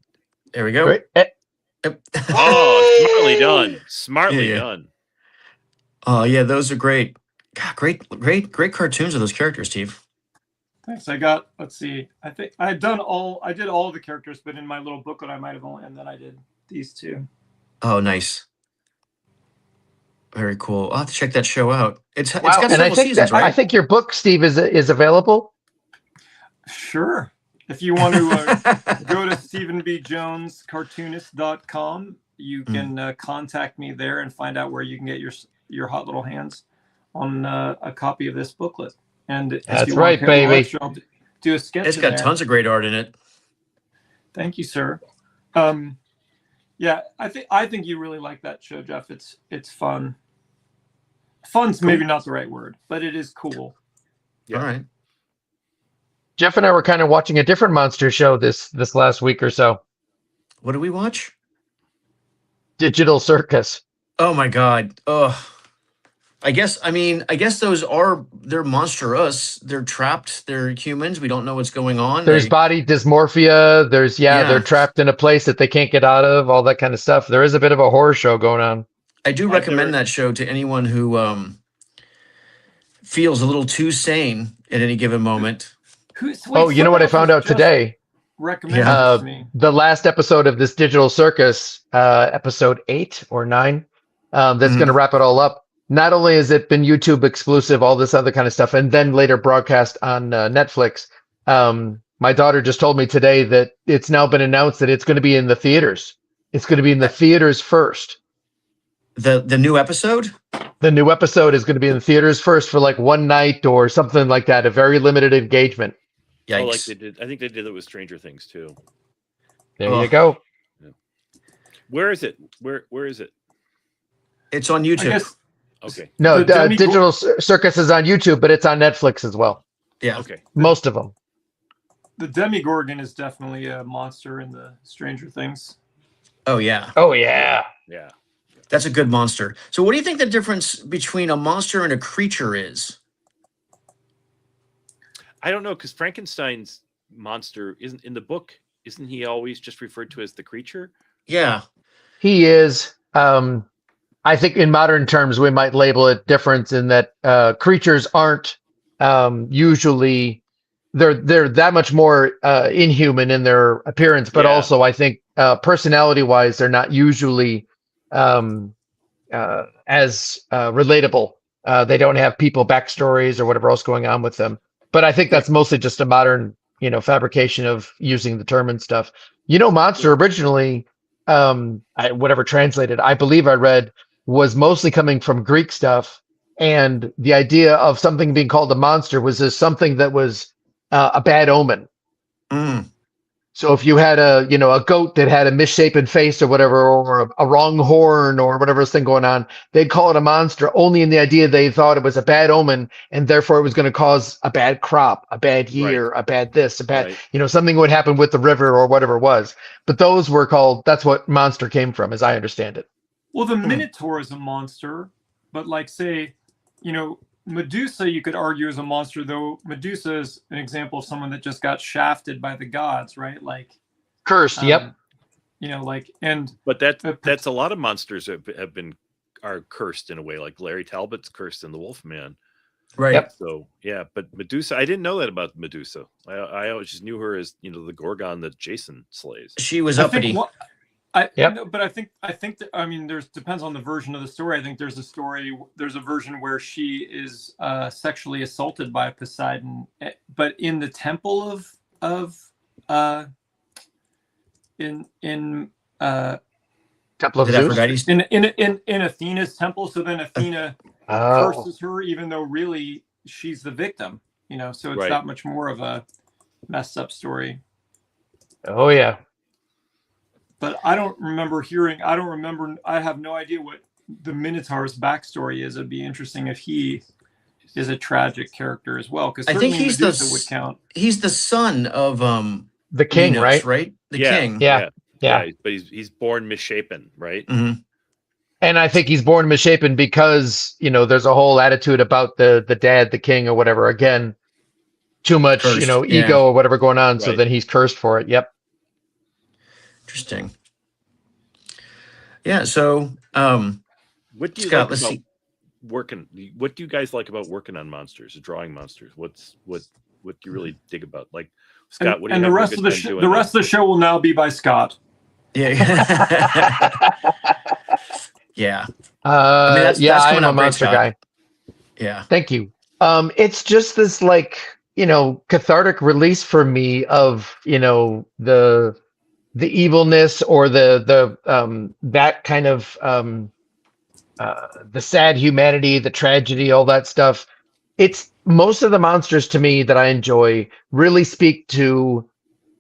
S2: There we go.
S3: Great.
S2: Yep.
S1: Oh, smartly done. Smartly
S2: Yeah.
S1: done.
S2: Oh yeah, those are great. God, great cartoons of those characters, Steve.
S4: Thanks. I got. Let's see. I think I did all of the characters, but in my little booklet, I might have only, and then I did these two.
S2: Oh, nice. Very cool. I'll have to check that show out. It's got
S3: Wow. And I
S2: several
S3: think
S2: seasons,
S3: I
S2: right?
S3: think your book, Steve, is available.
S4: Sure. If you want to go to StephenBJonesCartoonist.com, you can contact me there and find out where you can get your hot little hands on a copy of this booklet. And if
S3: That's
S4: you want
S3: right,
S4: to pair me
S3: baby.
S4: with, I'll do a sketch.
S2: It's
S4: in
S2: got
S4: there.
S2: tons of great art in it.
S4: Thank you, sir. Yeah, I think you really like that show, Jeff. It's fun. Fun's maybe not the right word, but it is cool.
S1: Yeah.
S2: All right.
S3: Jeff and I were kind of watching a different monster show this last week or so.
S2: What do we watch?
S3: Digital Circus.
S2: Oh my God. Ugh. I guess they're monstrous. They're trapped. They're humans. We don't know what's going on.
S3: There's body dysmorphia. There's
S2: Yeah.
S3: they're trapped in a place that they can't get out of, all that kind of stuff. There is a bit of a horror show going on.
S2: I do
S1: I've
S2: recommend
S1: never-
S2: that show to anyone who feels a little too sane at any given moment.
S3: Oh, you know what I found out today?
S4: Recommend
S2: Yeah.
S4: this to me.
S3: The last episode of this Digital Circus, episode 8 or 9, that's
S2: Mhm.
S3: going to wrap it all up. Not only has it been YouTube exclusive, all this other kind of stuff, and then later broadcast on Netflix. My daughter just told me today that it's now been announced that it's going to be in the theaters. It's going to be in the theaters first.
S2: The new episode?
S3: The new episode is going to be in the theaters first for like one night or something like that, a very limited engagement.
S2: Yikes.
S1: Oh, like they did. I think they did it with Stranger Things too.
S3: There you
S2: Ugh.
S3: go.
S1: Where is it? Where is it?
S2: It's on
S4: I
S2: YouTube.
S4: guess
S1: Okay.
S3: No,
S4: The Demi-
S3: Digital Circus is on YouTube, but it's on Netflix as well.
S2: Yeah.
S1: Okay.
S3: Most of them.
S4: the Demigorgon is definitely a monster in the Stranger Things.
S2: Oh yeah.
S3: Oh, yeah.
S1: Yeah.
S2: That's a good monster. So what do you think the difference between a monster and a creature is?
S1: I don't know, because Frankenstein's monster isn't in the book. Isn't he always just referred to as the creature?
S2: Yeah.
S3: He is. I think in modern terms, we might label it different in that creatures aren't usually they're that much more inhuman in their appearance, but
S1: Yeah.
S3: also I think personality wise, they're not usually as relatable. They don't have people backstories or whatever else going on with them. But I think that's mostly just a modern, fabrication of using the term and stuff. Monster originally, whatever translated, I believe I read, was mostly coming from Greek stuff. And the idea of something being called a monster was as something that was a bad omen.
S2: Mm.
S3: So if you had a goat that had a misshapen face or whatever, or a wrong horn or whatever thing going on, they'd call it a monster only in the idea they thought it was a bad omen and therefore it was going to cause a bad crop, a bad year, a bad this, a bad,
S1: Right.
S3: something would happen with the river or whatever it was. But those were called, that's what monster came from, as I understand it.
S4: Well, the Minotaur is a monster, but like say, Medusa, you could argue is a monster, though Medusa is an example of someone that just got shafted by the gods, right? Like
S3: Cursed, yep.
S1: But that's a lot of monsters are cursed in a way. Like Larry Talbot's cursed in The Wolfman.
S2: Right.
S3: Yep.
S1: So yeah, but Medusa, I didn't know that about Medusa. I always just knew her as the Gorgon that Jason slays.
S2: She was uppity.
S3: Yep.
S4: No, but I think that, I mean, there's depends on the version of the story. I think there's a version where she is sexually assaulted by Poseidon, but in the temple of in
S3: Temple of
S2: Did
S3: Zeus.
S2: Aphrodite's
S4: in Athena's temple. So then Athena
S3: Oh,
S4: curses her, even though really she's the victim. You know, so it's
S1: Right.
S4: that much more of a messed up story.
S3: oh yeah.
S4: But I don't remember. I have no idea what the Minotaur's backstory is. It'd be interesting if he is a tragic character as well, because
S2: I think he's the
S4: Medusa would count.
S2: he's the son of
S3: The king,
S2: Minos,
S3: right?
S2: The
S1: Yeah.
S2: king.
S3: Yeah. Yeah.
S1: But he's born misshapen, right?
S2: Mhm.
S3: And I think he's born misshapen because, you know, there's a whole attitude about the dad, the king or whatever. Again, too much, you
S2: Cursed,
S3: know,
S2: yeah.
S3: ego or whatever going on. So
S1: Right.
S3: then he's cursed for it. Yep.
S2: Interesting. Yeah. So,
S1: What do you
S2: Scott,
S1: like
S2: let's
S1: about
S2: see.
S1: working? What do you guys like about working on monsters, drawing monsters? What do you really dig about? Like Scott, what do you
S4: And the
S1: have a
S4: rest
S1: good
S4: of the
S1: time doing
S4: the
S1: now?
S4: rest of the show will now be by Scott.
S2: Yeah. Yeah. that's
S3: Yeah,
S2: coming
S3: I'm a
S2: out great,
S3: monster
S2: Scott.
S3: guy.
S2: Yeah.
S3: Thank you. It's just this like, you know, cathartic release for me of, you know, the evilness or the that kind of the sad humanity, the tragedy, all that stuff. It's most of the monsters to me that I enjoy really speak to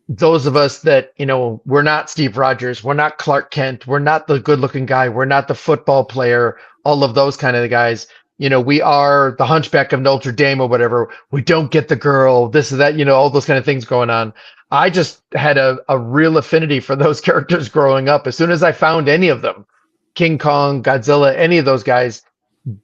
S3: those of us that, you know, we're not Steve Rogers, we're not Clark Kent, we're not the good looking guy, we're not the football player, all of those kind of guys. You know, we are the Hunchback of Notre Dame or whatever. We don't get the girl, this or that, you know, all those kind of things going on. I just had a real affinity for those characters growing up. As soon as I found any of them, King Kong, Godzilla, any of those guys,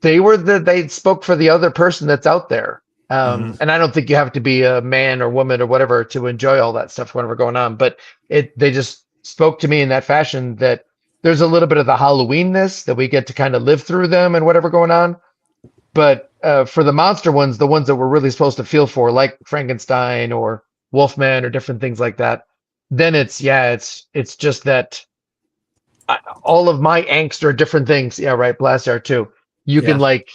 S3: they spoke for the other person that's out there. And I don't think you have to be a man or woman or whatever to enjoy all that stuff whenever going on. But they just spoke to me in that fashion that there's a little bit of the Halloweenness that we get to kind of live through them and whatever going on. But for the monster ones, the ones that we're really supposed to feel for, like Frankenstein or Wolfman or different things like that, then it's just that all of my angst or different things. Yeah, right. Blastar too. You can like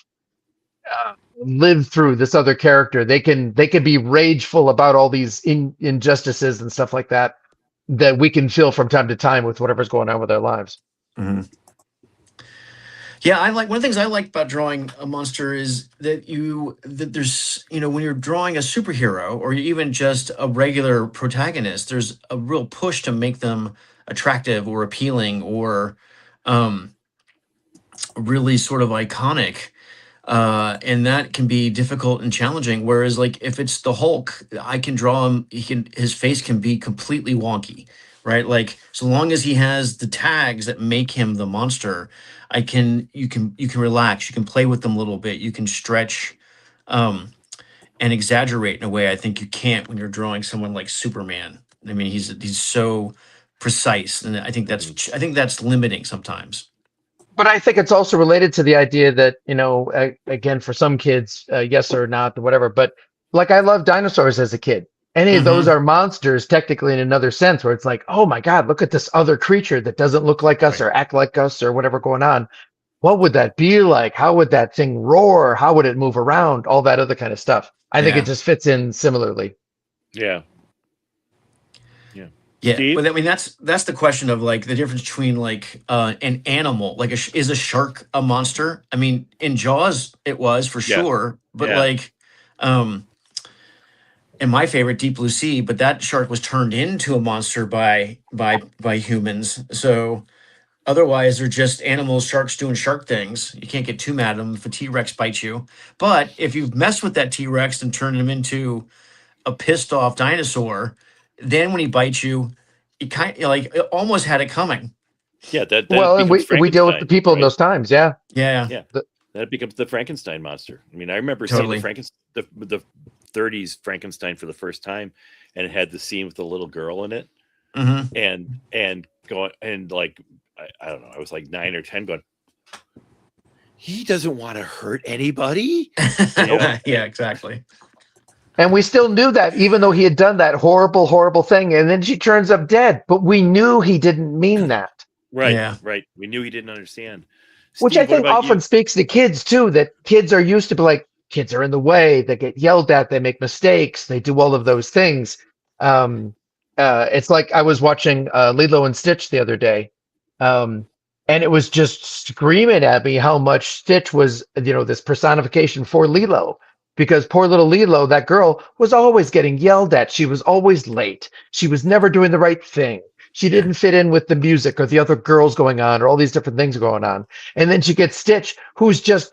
S3: live through this other character. They can be rageful about all these injustices and stuff like that we can feel from time to time with whatever's going on with our lives.
S2: Mm-hmm. Yeah, I like one of the things I like about drawing a monster is that there's, you know, when you're drawing a superhero or even just a regular protagonist, there's a real push to make them attractive or appealing or really sort of iconic. And that can be difficult and challenging. Whereas like if it's the Hulk, I can draw him, his face can be completely wonky, right? Like so long as he has the tags that make him the monster, you can relax, you can play with them a little bit, you can stretch and exaggerate in a way I think you can't when you're drawing someone like Superman. I mean, he's so precise, and I think that's limiting sometimes.
S3: But I think it's also related to the idea that, you know, again, for some kids, yes or not or whatever, but like I loved dinosaurs as a kid. Any of those are monsters technically in another sense where it's like, oh my God, look at this other creature that doesn't look like us or act like us or whatever going on. What would that be like? How would that thing roar? How would it move around? All that other kind of stuff. I think it just fits in similarly.
S1: Yeah.
S2: Yeah,
S1: Steve?
S2: but I mean that's the question of like the difference between like an animal, like is a shark a monster? I mean, in Jaws it was for sure, but like and my favorite, Deep Blue Sea, but that shark was turned into a monster by humans. So otherwise they're just animals, sharks doing shark things. You can't get too mad at them if a T-Rex bites you. But if you've messed with that T-Rex and turned him into a pissed off dinosaur, then when he bites you, you kind of like it almost had it coming.
S1: Yeah, that
S3: well, and we deal with the people in those times. Yeah.
S1: That becomes the Frankenstein monster. I mean, I remember seeing the 30s Frankenstein for the first time, and it had the scene with the little girl in it, and going and like I don't know, I was like 9 or 10, going, he doesn't want to hurt anybody.
S2: Yeah, exactly.
S3: And we still knew that, even though he had done that horrible, horrible thing. And then she turns up dead. But we knew he didn't mean that.
S1: Right,
S2: Yeah.
S1: right. We knew he didn't understand.
S3: Which
S1: Steve,
S3: I
S1: what
S3: think
S1: about
S3: often
S1: you?
S3: speaks to kids too, that kids are used to be like, kids are in the way, they get yelled at, they make mistakes, they do all of those things. Um, it's like I was watching Lilo and Stitch the other day, um, and it was just screaming at me how much Stitch was, this personification for Lilo. Because poor little Lilo, that girl, was always getting yelled at. She was always late. She was never doing the right thing. She
S2: Yeah.
S3: didn't fit in with the music or the other girls going on or all these different things going on. And then she gets Stitch, who's just,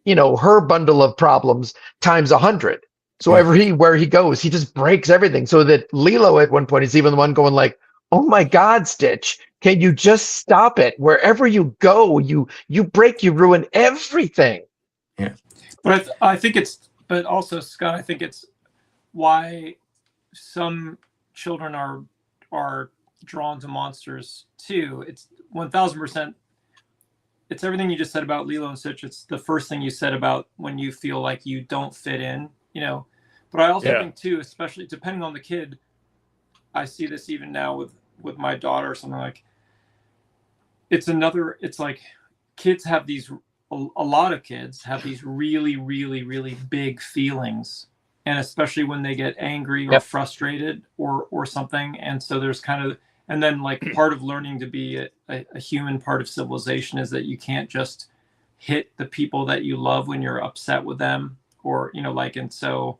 S3: her bundle of problems times 100. So
S2: Yeah.
S3: where he goes, he just breaks everything. So that Lilo at one point is even the one going like, "Oh my God, Stitch, can you just stop it? Wherever you go, you ruin everything."
S4: But I think it's, but also Scott, I think it's why some children are drawn to monsters too. It's 1000%. It's everything you just said about Lilo and Stitch. It's the first thing you said about when you feel like you don't fit in, But I also
S1: Yeah.
S4: think too, especially depending on the kid, I see this even now with my daughter or something like. It's like kids have these. A lot of kids have these really, really, really big feelings, and especially when they get angry or
S3: Yep.
S4: frustrated or something. And so there's kind of, and then like part of learning to be a human, part of civilization is that you can't just hit the people that you love when you're upset with them, or and so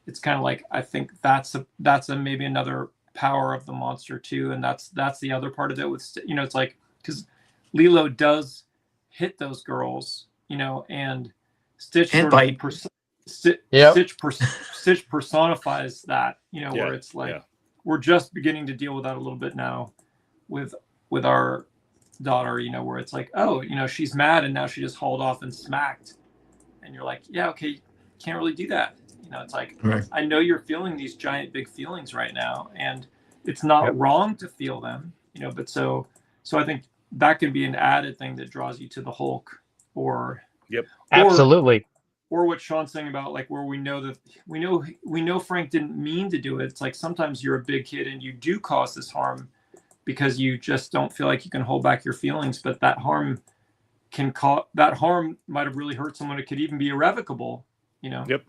S4: it's kind of like, I think that's a maybe another power of the monster too, and that's the other part of it with it's like, because Lilo does hit those girls, and Stitch
S2: And
S4: sort of
S2: bite.
S3: Yep.
S4: Stitch personifies that,
S1: Yeah,
S4: where it's like,
S1: yeah.
S4: we're just beginning to deal with that a little bit now with our daughter, where it's like, oh, she's mad and now she just hauled off and smacked, and you're like, yeah, okay, can't really do that. It's like,
S2: Right.
S4: I know you're feeling these giant big feelings right now, and it's not
S3: Yep.
S4: wrong to feel them, but so I think that can be an added thing that draws you to the Hulk, or
S3: Absolutely.
S4: or what Sean's saying about like where we know Frank didn't mean to do it. It's like sometimes you're a big kid and you do cause this harm because you just don't feel like you can hold back your feelings, but that harm might have really hurt someone. It could even be irrevocable,
S1: Yep.
S3: Yep.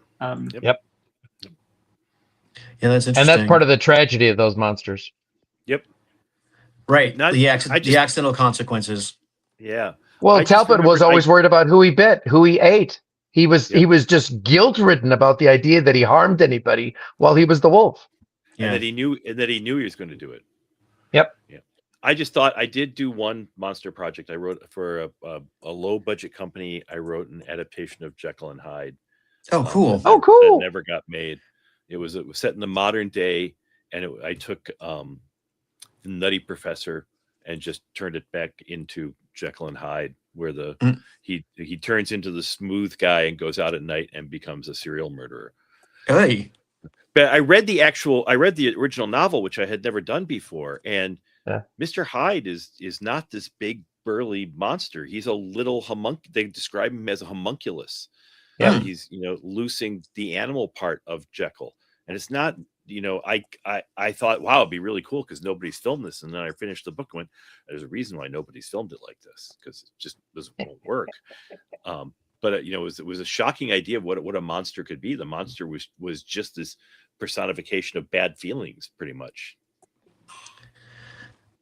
S2: Yeah, that's
S3: And
S2: interesting.
S3: that's part of the tragedy of those monsters.
S1: Yep.
S2: right.
S1: Not-
S2: the
S1: I just-
S2: accidental consequences.
S1: Yeah.
S3: Well,
S1: I just
S3: Talbot was
S1: remember-
S3: always worried about who he bit, who he ate. He was just guilt-ridden about the idea that he harmed anybody while he was the wolf.
S2: Yeah.
S1: And that he knew he was going to do it.
S3: Yep.
S1: Yeah. I just thought I did do one monster project. I wrote for a low budget company. I wrote an adaptation of Jekyll and Hyde.
S2: Oh, cool.
S3: Oh, cool.
S1: That never got made. It was set in the modern day, and I took the Nutty Professor and just turned it back into Jekyll and Hyde, where he turns into the smooth guy and goes out at night and becomes a serial murderer.
S2: Hey.
S1: But I read the original novel, which I had never done before, and Mr. Hyde is not this big burly monster. He's a little they describe him as a homunculus.
S3: Yeah.
S1: He's loosing the animal part of Jekyll, and it's not. I thought, wow, it'd be really cool because nobody's filmed this, and then I finished the book and went, there's a reason why nobody's filmed it like this, because it just won't work. But it was a shocking idea of what a monster could be. The monster was just this personification of bad feelings, pretty much.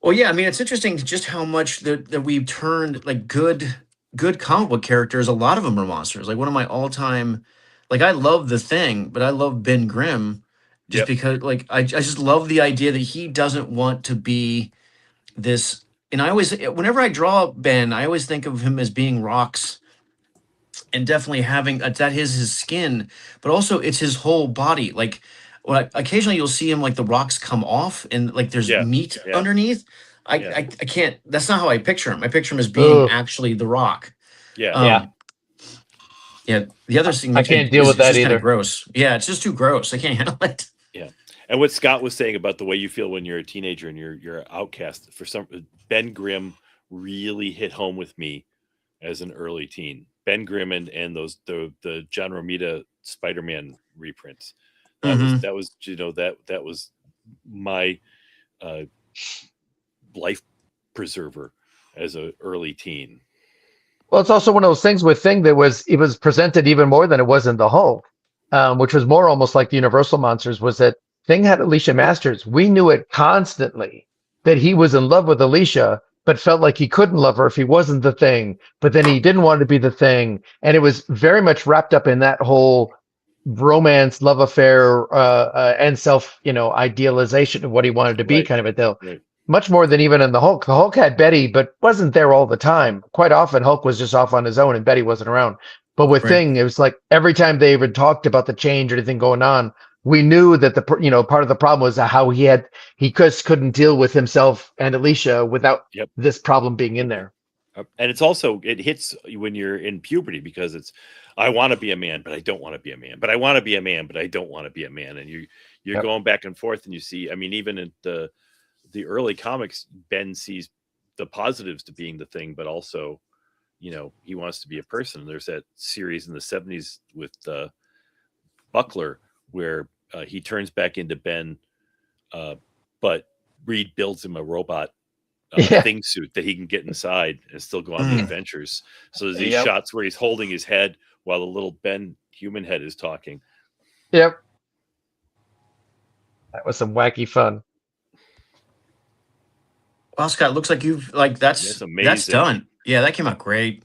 S2: Well, yeah, I mean, it's interesting just how much that we've turned like good comic book characters. A lot of them are monsters. Like one of my all-time, like I love The Thing, but I love Ben Grimm just because like I just love the idea that he doesn't want to be this. And whenever I draw Ben, I always think of him as being rocks and definitely having that is his skin, but also it's his whole body. Like occasionally you'll see him like the rocks come off and like there's meat underneath. I can't. That's not how I picture him. I picture him as being actually the rock.
S1: Yeah.
S2: Yeah. The other thing
S3: I can't deal with that either.
S2: Gross. Yeah, it's just too gross. I can't handle it.
S1: Yeah. And what Scott was saying about the way you feel when you're a teenager and you're an outcast, Ben Grimm really hit home with me as an early teen. Ben Grimm and the John Romita Spider-Man reprints. That was my life preserver. as a early teen.
S3: Well, it's also one of those things with Thing that it was presented even more than it was in the Hulk, which was more almost like the Universal monsters. Was that Thing had Alicia Masters? We knew it constantly that he was in love with Alicia, but felt like he couldn't love her if he wasn't the Thing. But then he didn't want to be the Thing, and it was very much wrapped up in that whole romance, love affair, and self, idealization of what he wanted to be,
S1: Right.
S3: kind of a deal.
S1: Right.
S3: Much more than even in the Hulk. The Hulk had Betty, but wasn't there all the time. Quite often, Hulk was just off on his own, and Betty wasn't around. But with
S2: Right.
S3: Thing, it was like every time they even talked about the change or anything going on, we knew that part of the problem was how he just couldn't deal with himself and Alicia without
S1: Yep.
S3: this problem being in there.
S1: And it's also, it hits when you're in puberty, because it's, I want to be a man, but I don't want to be a man. But I want to be a man, but I don't want to be a man. And you're
S3: Yep.
S1: going back and forth, and you see, I mean, even in the early comics, Ben sees the positives to being the Thing, but also, he wants to be a person. There's that series in the 70s with Buckler where he turns back into Ben, but Reed builds him a robot
S3: Yeah.
S1: Thing suit that he can get inside and still go on the
S2: Mm.
S1: adventures. So there's these
S3: Yep.
S1: shots where he's holding his head while the little Ben human head is talking.
S3: Yep. That was some wacky fun.
S2: Well, Scott, looks like you've
S1: That's
S2: that's
S1: amazing.
S2: done. Yeah, that came out great.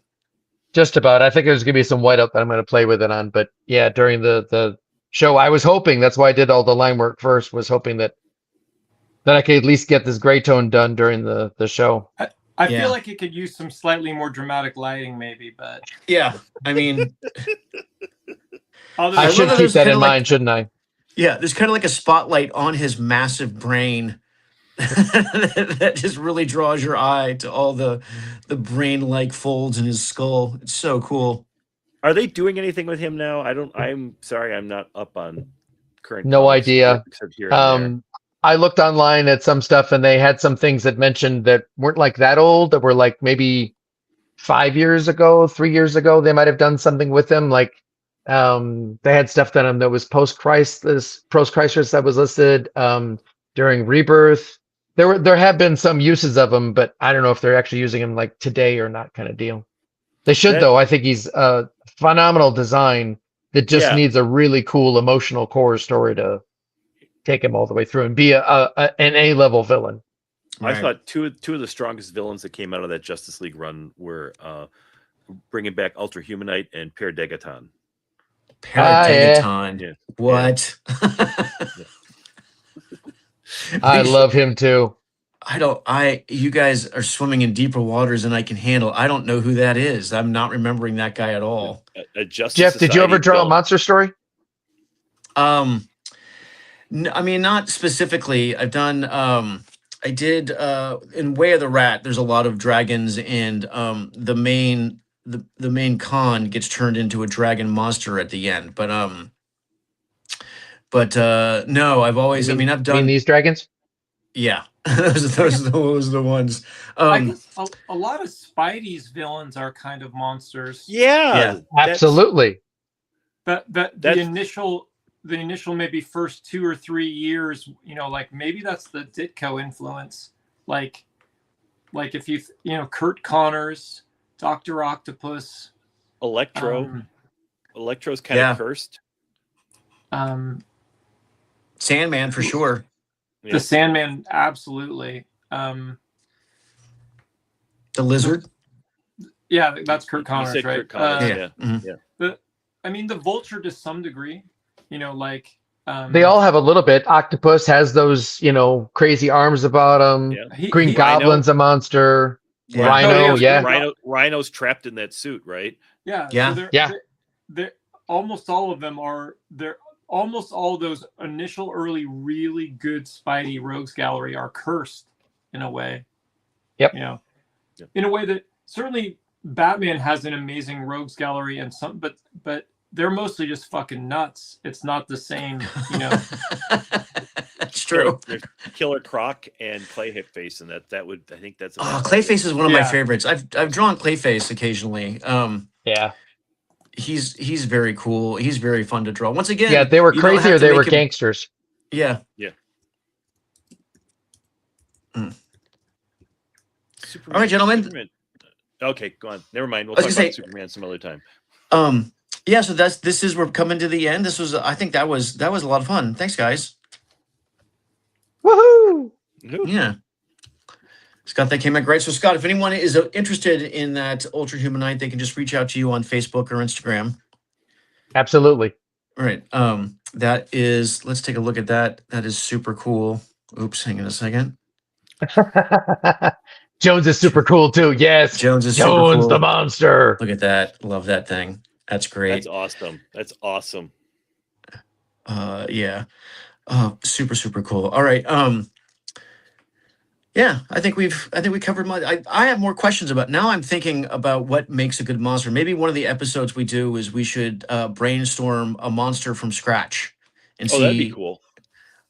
S3: Just about. I think there's gonna be some whiteout that I'm gonna play with it on, but yeah, during the show, I was hoping, that's why I did all the line work first, was hoping that I could at least get this gray tone done during the show.
S4: I
S2: Yeah.
S4: feel like it could use some slightly more dramatic lighting, maybe, but
S2: Yeah, I mean,
S4: other
S3: I
S2: I
S4: than
S3: should
S2: love that
S3: keep
S2: there's
S3: that in
S2: kinda like-
S3: mind, shouldn't I?
S2: yeah, there's kind of like a spotlight on his massive brain that just really draws your eye to all the brain-like folds in his skull. It's so cool.
S1: Are they doing anything with him now? I'm sorry, I'm not up on current.
S3: No
S1: comics,
S3: idea.
S1: except here and there.
S3: I looked online at some stuff, and they had some things that mentioned that weren't like that old, that were like maybe 5 years ago, 3 years ago. They might have done something with him. Like they had stuff done that was post-crisis that was listed during Rebirth. There have been some uses of him, but I don't know if they're actually using him like today or not, kind of deal. They should,
S1: That-
S3: though. I think he's a phenomenal design that just
S1: Yeah.
S3: needs a really cool emotional core story to take him all the way through and be an A-level villain.
S1: I
S2: Right.
S1: thought two of the strongest villains that came out of that Justice League run were bringing back Ultra Humanite and Per Degaton.
S2: Paradegaton.
S1: Yeah.
S2: What?
S3: I love him too.
S2: You guys are swimming in deeper waters than I can handle. I don't know who that is. I'm not remembering that guy at all.
S1: A Justice
S3: Jeff, did you ever
S1: Society
S3: draw a
S1: villain.
S3: monster story?
S2: I mean, not specifically. I've done, I did, in Way of the Rat, there's a lot of dragons, and the main con gets turned into a dragon monster at the end. But no, I've always, I've
S3: mean
S2: done,
S3: these dragons?
S2: yeah, those are the ones.
S4: I guess a lot of Spidey's villains are kind of monsters.
S1: Yeah,
S2: Yeah.
S1: that's-
S3: Absolutely.
S4: The
S1: That's-
S4: initial maybe first 2 or 3 years, like maybe that's the Ditko influence. Like if Kurt Connors, Dr. Octopus,
S1: Electro's kind
S2: Yeah.
S1: of cursed.
S2: Sandman for sure.
S1: Yeah.
S4: the Sandman, absolutely.
S2: The Lizard.
S4: Yeah, that's Kurt
S1: You
S4: Connors,
S1: said
S4: right?
S1: Kurt Connors,
S2: Yeah. Mhm.
S4: I mean, the Vulture to some degree, like
S3: They all have a little bit. Octopus has those, crazy arms about him.
S1: Yeah.
S3: Green
S4: he-
S1: Rhino.
S3: Goblin's a monster.
S2: Yeah.
S3: Rhino,
S4: Oh, yeah.
S3: yeah.
S1: Rhino's trapped in that suit, right?
S4: Yeah,
S2: Yeah.
S4: So
S3: Yeah.
S4: they're almost all of them are. They're almost all those initial early really good Spidey Rogues Gallery are cursed in a way.
S3: Yep.
S1: Yep.
S4: In a way that certainly Batman has an amazing Rogues Gallery and some, but they're mostly just fucking nuts. It's not the same,
S2: That's true.
S1: There's Killer Croc and Clayface, and that would, I think that's.
S2: Oh, Clayface is one of my
S4: Yeah.
S2: favorites. I've drawn Clayface occasionally.
S3: Yeah.
S2: He's very cool. He's very fun to draw. Once again,
S3: Yeah, they were
S2: you don't
S3: crazy
S2: have
S3: or
S2: to
S3: they
S2: make
S3: were
S2: him-
S3: gangsters.
S2: Yeah.
S1: Superman.
S2: All right, gentlemen.
S1: Superman. Okay, go on. Never mind. We'll
S2: I
S1: talk
S2: was
S1: about
S2: gonna say-
S1: Superman some other time.
S2: Yeah, so we're coming to the end. I think that was a lot of fun. Thanks, guys.
S3: Woohoo!
S2: Yeah. Scott, that came out great. So, Scott, if anyone is interested in that Ultra Humanite, they can just reach out to you on Facebook or Instagram.
S3: Absolutely.
S2: All right. That is, let's take a look at that. That is super cool. Oops, hang on a second.
S3: Jones is super cool too. Yes.
S2: Jones is super
S3: Jones
S2: cool.
S3: the monster.
S2: Look at that. Love that thing. That's great.
S1: That's awesome. That's awesome.
S2: Yeah. Super, super cool. All right. Yeah, I think we covered my. I have more questions about. Now I'm thinking about what makes a good monster. Maybe one of the episodes we do is we should brainstorm a monster from scratch and
S1: Oh, that'd be
S2: see
S1: cool.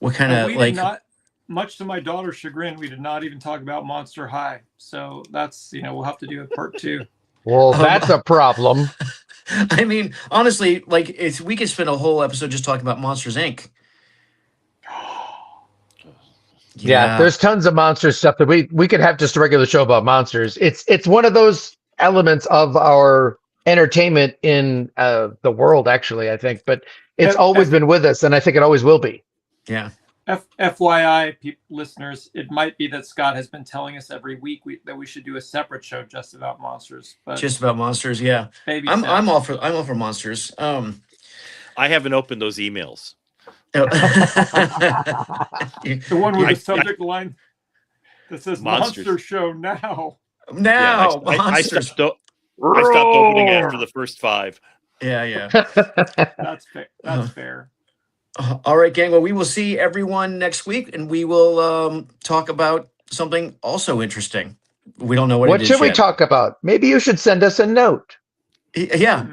S2: what kind
S4: And
S2: of
S4: we
S2: like.
S4: did not, much to my daughter's chagrin, we did not even talk about Monster High. So that's, we'll have to do a part 2.
S3: Well, that's a problem.
S2: I mean, honestly, like if we could spend a whole episode just talking about Monsters Inc.
S3: Yeah, there's tons of monster stuff that we could have just a regular show about monsters. It's one of those elements of our entertainment in the world, actually, I think. But it's always been with us, and I think it always will be.
S2: Yeah.
S4: FYI, listeners, it might be that Scott has been telling us every week that we should do a separate show just about monsters. But
S2: Just about monsters, yeah.
S4: maybe
S2: I'm all for monsters.
S1: I haven't opened those emails.
S4: the one with the subject line that says
S1: Monsters.
S4: "Monster Show now."
S2: Now,
S1: I
S2: monsters.
S1: stopped opening after the first 5.
S2: Yeah.
S4: That's fair. That's fair.
S2: All right, gang. Well, we will see everyone next week, and we will talk about something also interesting. We don't know what it
S3: What
S2: is
S3: should we
S2: yet.
S3: talk about? Maybe you should send us a note.
S2: Yeah.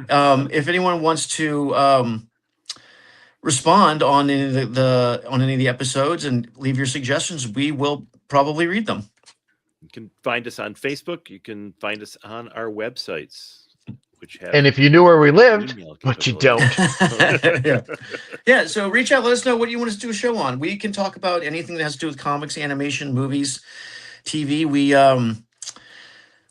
S2: If anyone wants to respond on any of the episodes and leave your suggestions, we will probably read them.
S1: You can find us on Facebook. You can find us on our websites, which have.
S3: And if you knew where we lived,
S1: email
S3: but you
S1: capability.
S3: don't.
S2: Yeah. So reach out. Let us know what you want us to do a show on. We can talk about anything that has to do with comics, animation, movies, TV.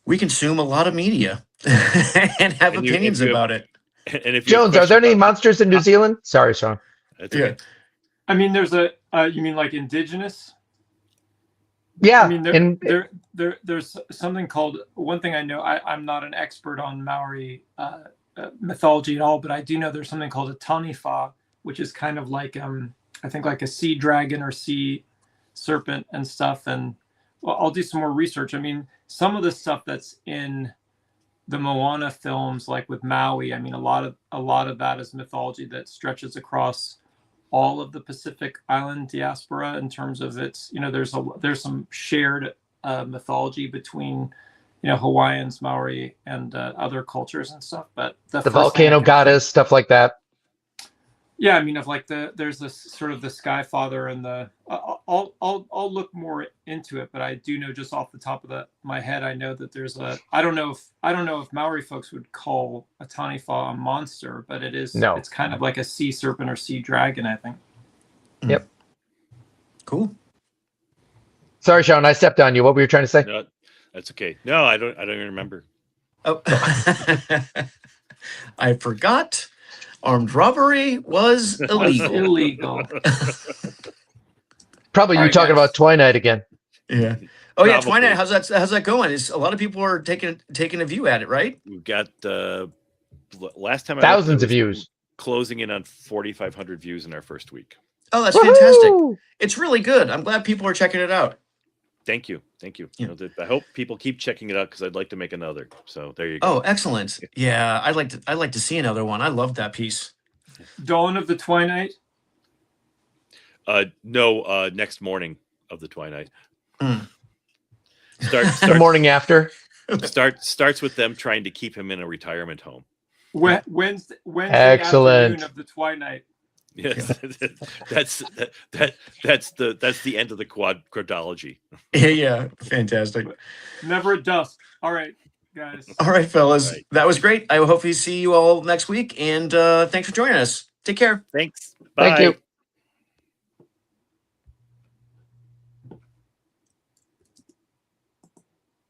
S2: We consume a lot of media and have
S1: And
S2: opinions
S1: if you have-
S2: about it.
S1: And if you have
S3: Jones, are there any
S1: questions about-
S3: monsters in New Zealand? Sorry, Sean.
S1: That's okay.
S4: I mean, there's a. You mean like indigenous?
S3: Yeah,
S4: I mean,
S3: and
S4: there's something called. One thing I know. I'm not an expert on Maori mythology at all, but I do know there's something called a taniwha, which is kind of like I think like a sea dragon or sea serpent and stuff. And well, I'll do some more research. I mean, some of the stuff that's in the Moana films, like with Maui, I mean, a lot of that is mythology that stretches across all of the Pacific Island diaspora in terms of its, there's some shared mythology between, Hawaiians, Maori, and other cultures and stuff. But
S3: the
S4: first thing I
S3: volcano
S4: can
S3: goddess, stuff like that.
S4: Yeah, I mean, of like there's this sort of the Sky Father and the. I'll look more into it, but I do know just off the top of my head, I know that there's a. I don't know if Maori folks would call a taniwha a monster, but it is.
S3: No.
S4: It's kind of like a sea serpent or sea dragon, I think.
S3: Yep.
S2: Cool.
S3: Sorry, Sean, I stepped on you. What were you trying to say?
S1: No, that's okay. No, I don't even remember.
S2: Oh, I forgot. Armed robbery was illegal.
S4: Illegal.
S3: Probably
S4: All
S3: you
S4: right,
S3: talking
S4: guys.
S3: about Twilight again.
S2: Yeah. Oh yeah,
S1: Probably.
S2: Twilight. How's that going? A lot of people are taking a view at it, right?
S1: We've got last time I looked,
S3: Thousands
S1: it
S3: of
S1: was
S3: views.
S1: closing in on 4,500 views in our first week.
S2: Oh, that's fantastic.
S3: Woohoo!
S2: It's really good. I'm glad people are checking it out.
S1: Thank you.
S2: Yeah.
S1: I hope people keep checking it out because I'd like to make another. So there you go.
S2: Oh, excellent. Yeah, I'd like to see another one. I loved that piece.
S4: Dawn of the Twilight.
S1: No, next morning of the Twilight.
S2: Mm.
S3: The morning after.
S1: Starts with them trying to keep him in a retirement home.
S4: Wednesday
S3: Excellent.
S4: afternoon of the Twilight.
S1: Yes, that's the end of the quadrology.
S2: Yeah, fantastic.
S4: Never at dusk. All right, guys.
S2: All right, fellas.
S1: All right.
S2: That was great. I hope we see you all next week. And thanks for joining us. Take care.
S1: Thanks. Bye.
S3: Thank you.